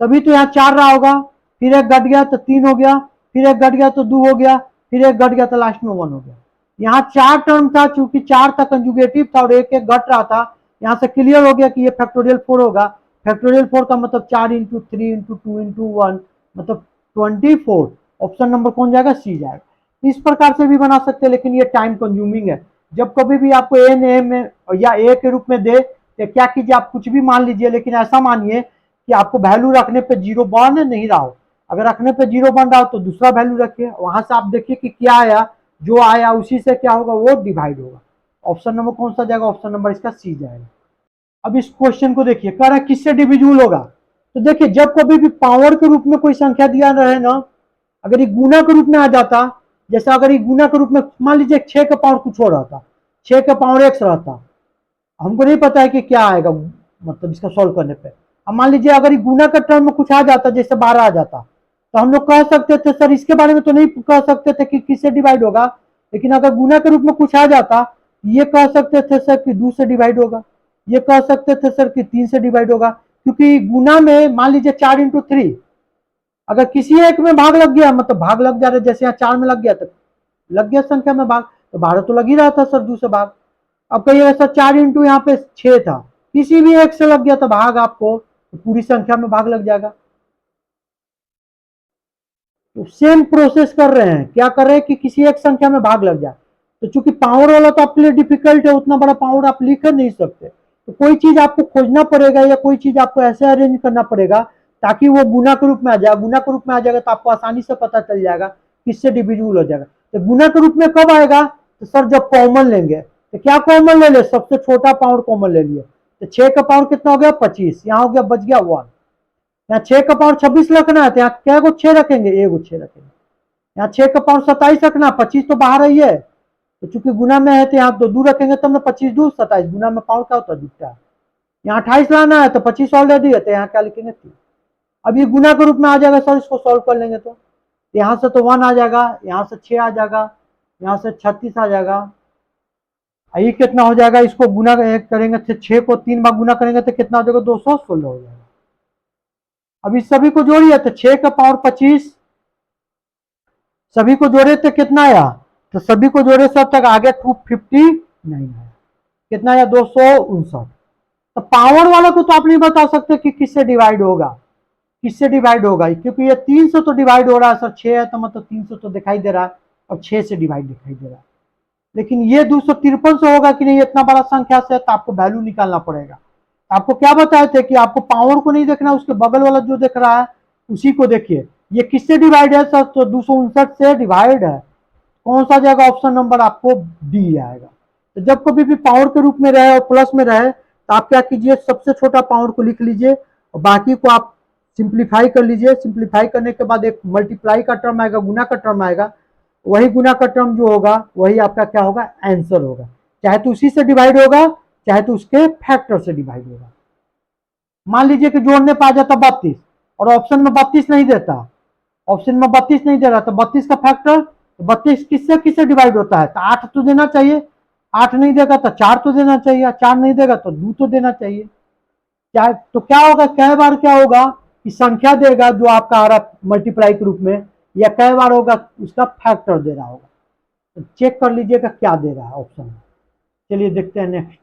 तभी तो यहाँ 4 रहा होगा, फिर एक घट गया तो 3 हो गया, फिर एक घट गया तो 2 हो गया, फिर एक घट गया तो लास्ट में 1 हो गया। यहाँ 4 टर्म था, चूंकि 4 था कंजुगेटिव था और एक एक घट रहा था, यहाँ से क्लियर हो गया कि ये फैक्टोरियल 4 होगा। फैक्टोरियल 4 का मतलब 4 इंटू 3 इंटू 2 इंटू 1 मतलब 24। ऑप्शन नंबर कौन जाएगा, सी जाएगा। इस प्रकार से भी बना सकते हैं, लेकिन ये टाइम कंज्यूमिंग है। जब कभी भी आपको एन ए में या ए के रूप में दे तो क्या कीजिए, आप कुछ भी मान लीजिए, लेकिन ऐसा मानिए कि आपको वैल्यू रखने पे 0 बन नहीं रहा हो, अगर रखने पे 0 बन रहा हो तो दूसरा वैल्यू रखिए, वहां से आप देखिए कि क्या आया, जो आया उसी से क्या होगा, वो डिवाइड होगा। ऑप्शन नंबर कौन सा जाएगा, ऑप्शन नंबर इसका सी जाएगा। अब इस क्वेश्चन को देखिए, कह रहा है किससे डिविजिबल होगा, तो देखिए जब कभी भी पावर के रूप में कोई संख्या दिया रहे ना, अगर ये गुना के रूप में आ जाता, जैसे अगर ये गुना के रूप में मान लीजिए 6 का पावर कुछ और रहता, 6 का पावर x रहता, हमको नहीं पता है कि क्या आएगा, मतलब इसका सॉल्व करने पे। अब मान लीजिए अगर ये गुना का टर्म में कुछ आ जाता, जैसे 12 आ जाता, तो हम लोग कह सकते थे सर, इसके बारे में तो नहीं कह सकते थे कि किससे डिवाइड होगा, लेकिन अगर गुना के रूप में कुछ आ जाता, ये कह सकते थे सर कि 2 से डिवाइड होगा, ये कह सकते थे सर कि 3 से डिवाइड होगा, क्योंकि गुना में मान लीजिए 4 इंटू 3, अगर किसी एक में भाग लग गया, मतलब भाग लग जा रहा है, जैसे यहाँ 4 में लग गया तो लग गया संख्या में भाग, तो 12 तो लग ही रहा था सर 2 से भाग। अब कहिएगा सर 4 इंटू यहाँ पे 6 था, किसी भी एक से लग गया तो भाग आपको, तो पूरी संख्या में भाग लग जाएगा। तो सेम प्रोसेस कर रहे हैं, क्या कर रहे हैं कि किसी एक संख्या में भाग लग जाए, तो चूंकि पावर वाला तो आपके लिए डिफिकल्ट है, उतना बड़ा पावर आप लिख नहीं सकते, तो कोई चीज आपको खोजना पड़ेगा या कोई चीज आपको ऐसे अरेंज करना पड़ेगा ताकि वो गुना के रूप में आ जाए। गुना के रूप में आ जाएगा तो आपको आसानी से पता चल जाएगा किससे डिविजिबल हो जाएगा। तो गुना के रूप में कब आएगा, तो सर जब कॉमन लेंगे, तो क्या कॉमन ले ले, सबसे छोटा पावर कॉमन ले लिए, तो 6 का पावर कितना हो गया 25, यहाँ हो गया बच गया 1, यहाँ 6 का पावर 26 रखना है तो यहाँ क्या को 6 रखेंगे, एगो 6 रखेंगे, यहाँ 6 का पावर 27 रखना, 25 तो बाहर ही है, तो चूंकि गुना में है तो यहाँ 2 रखेंगे तब ना, 25 2 27, गुना में पावर क्या होता है दिखता है, यहाँ 28 लाना है तो 25 ऑलरेडी है, तो यहाँ क्या लिखेंगे 3। अब ये गुना के रूप में आ जाएगा सर, इसको सॉल्व कर लेंगे तो यहाँ से तो 1 आ जाएगा, यहाँ से 6 आ जाएगा, यहाँ से 36 आ जाएगा, ये कितना हो जाएगा, इसको गुना करेंगे तो 6 को 3 बार गुना करेंगे तो कितना हो जाएगा, 216 हो जाएगा। अब इस सभी को जोड़िए तो 6 का पावर 25, सभी को जोड़े तो कितना आया, तो सभी को जोड़े सब तक आ गया 259 आया, कितना आया 259। तो पावर वाला को तो आप नहीं बता सकते कि किससे डिवाइड होगा, किससे डिवाइड होगा, क्योंकि ये 3 से तो डिवाइड हो रहा है सर, 6 है तो मतलब 3 से तो दिखाई दे रहा है और 6 से डिवाइड दिखाई दे रहा है, लेकिन ये 253 से होगा कि नहीं, इतना बड़ा संख्या से, तो आपको वैल्यू निकालना पड़ेगा। आपको क्या बताए थे कि आपको पावर को नहीं देखना, उसके बगल वाला जो देख रहा है उसी को देखिए, ये किससे डिवाइड है सर, तो 259 से डिवाइड है, कौन सा जाएगा, ऑप्शन नंबर आपको डी आएगा। तो जब कभी भी पावर के रूप में रहे और प्लस में रहे तो आप क्या कीजिए, सबसे छोटा पावर को लिख लीजिए और बाकी को आप सिंप्लीफाई कर लीजिए, सिंप्लीफाई करने के बाद एक मल्टीप्लाई का टर्म आएगा, गुना का टर्म आएगा, वही गुना का टर्म जो होगा वही आपका क्या होगा, आंसर होगा, चाहे तो उसी से डिवाइड होगा चाहे तो उसके फैक्टर से डिवाइड होगा। मान लीजिए कि जोड़ने पे आ जाता 32 और ऑप्शन में 32 नहीं देता, ऑप्शन में 32 नहीं दे रहा, तो 32 का फैक्टर तो 32 किससे किससे डिवाइड होता है? तो 8 तो देना चाहिए, 8 नहीं देगा तो 4 तो देना चाहिए, 4 नहीं देगा तो 2 तो देना चाहिए। क्या तो क्या होगा, कई बार क्या होगा कि संख्या देगा जो आपका आ रहा मल्टीप्लाई के रूप में, या कई बार होगा उसका फैक्टर दे रहा होगा। तो चेक कर लीजिएगा क्या दे रहा है ऑप्शन में। चलिए देखते हैं नेक्स्ट।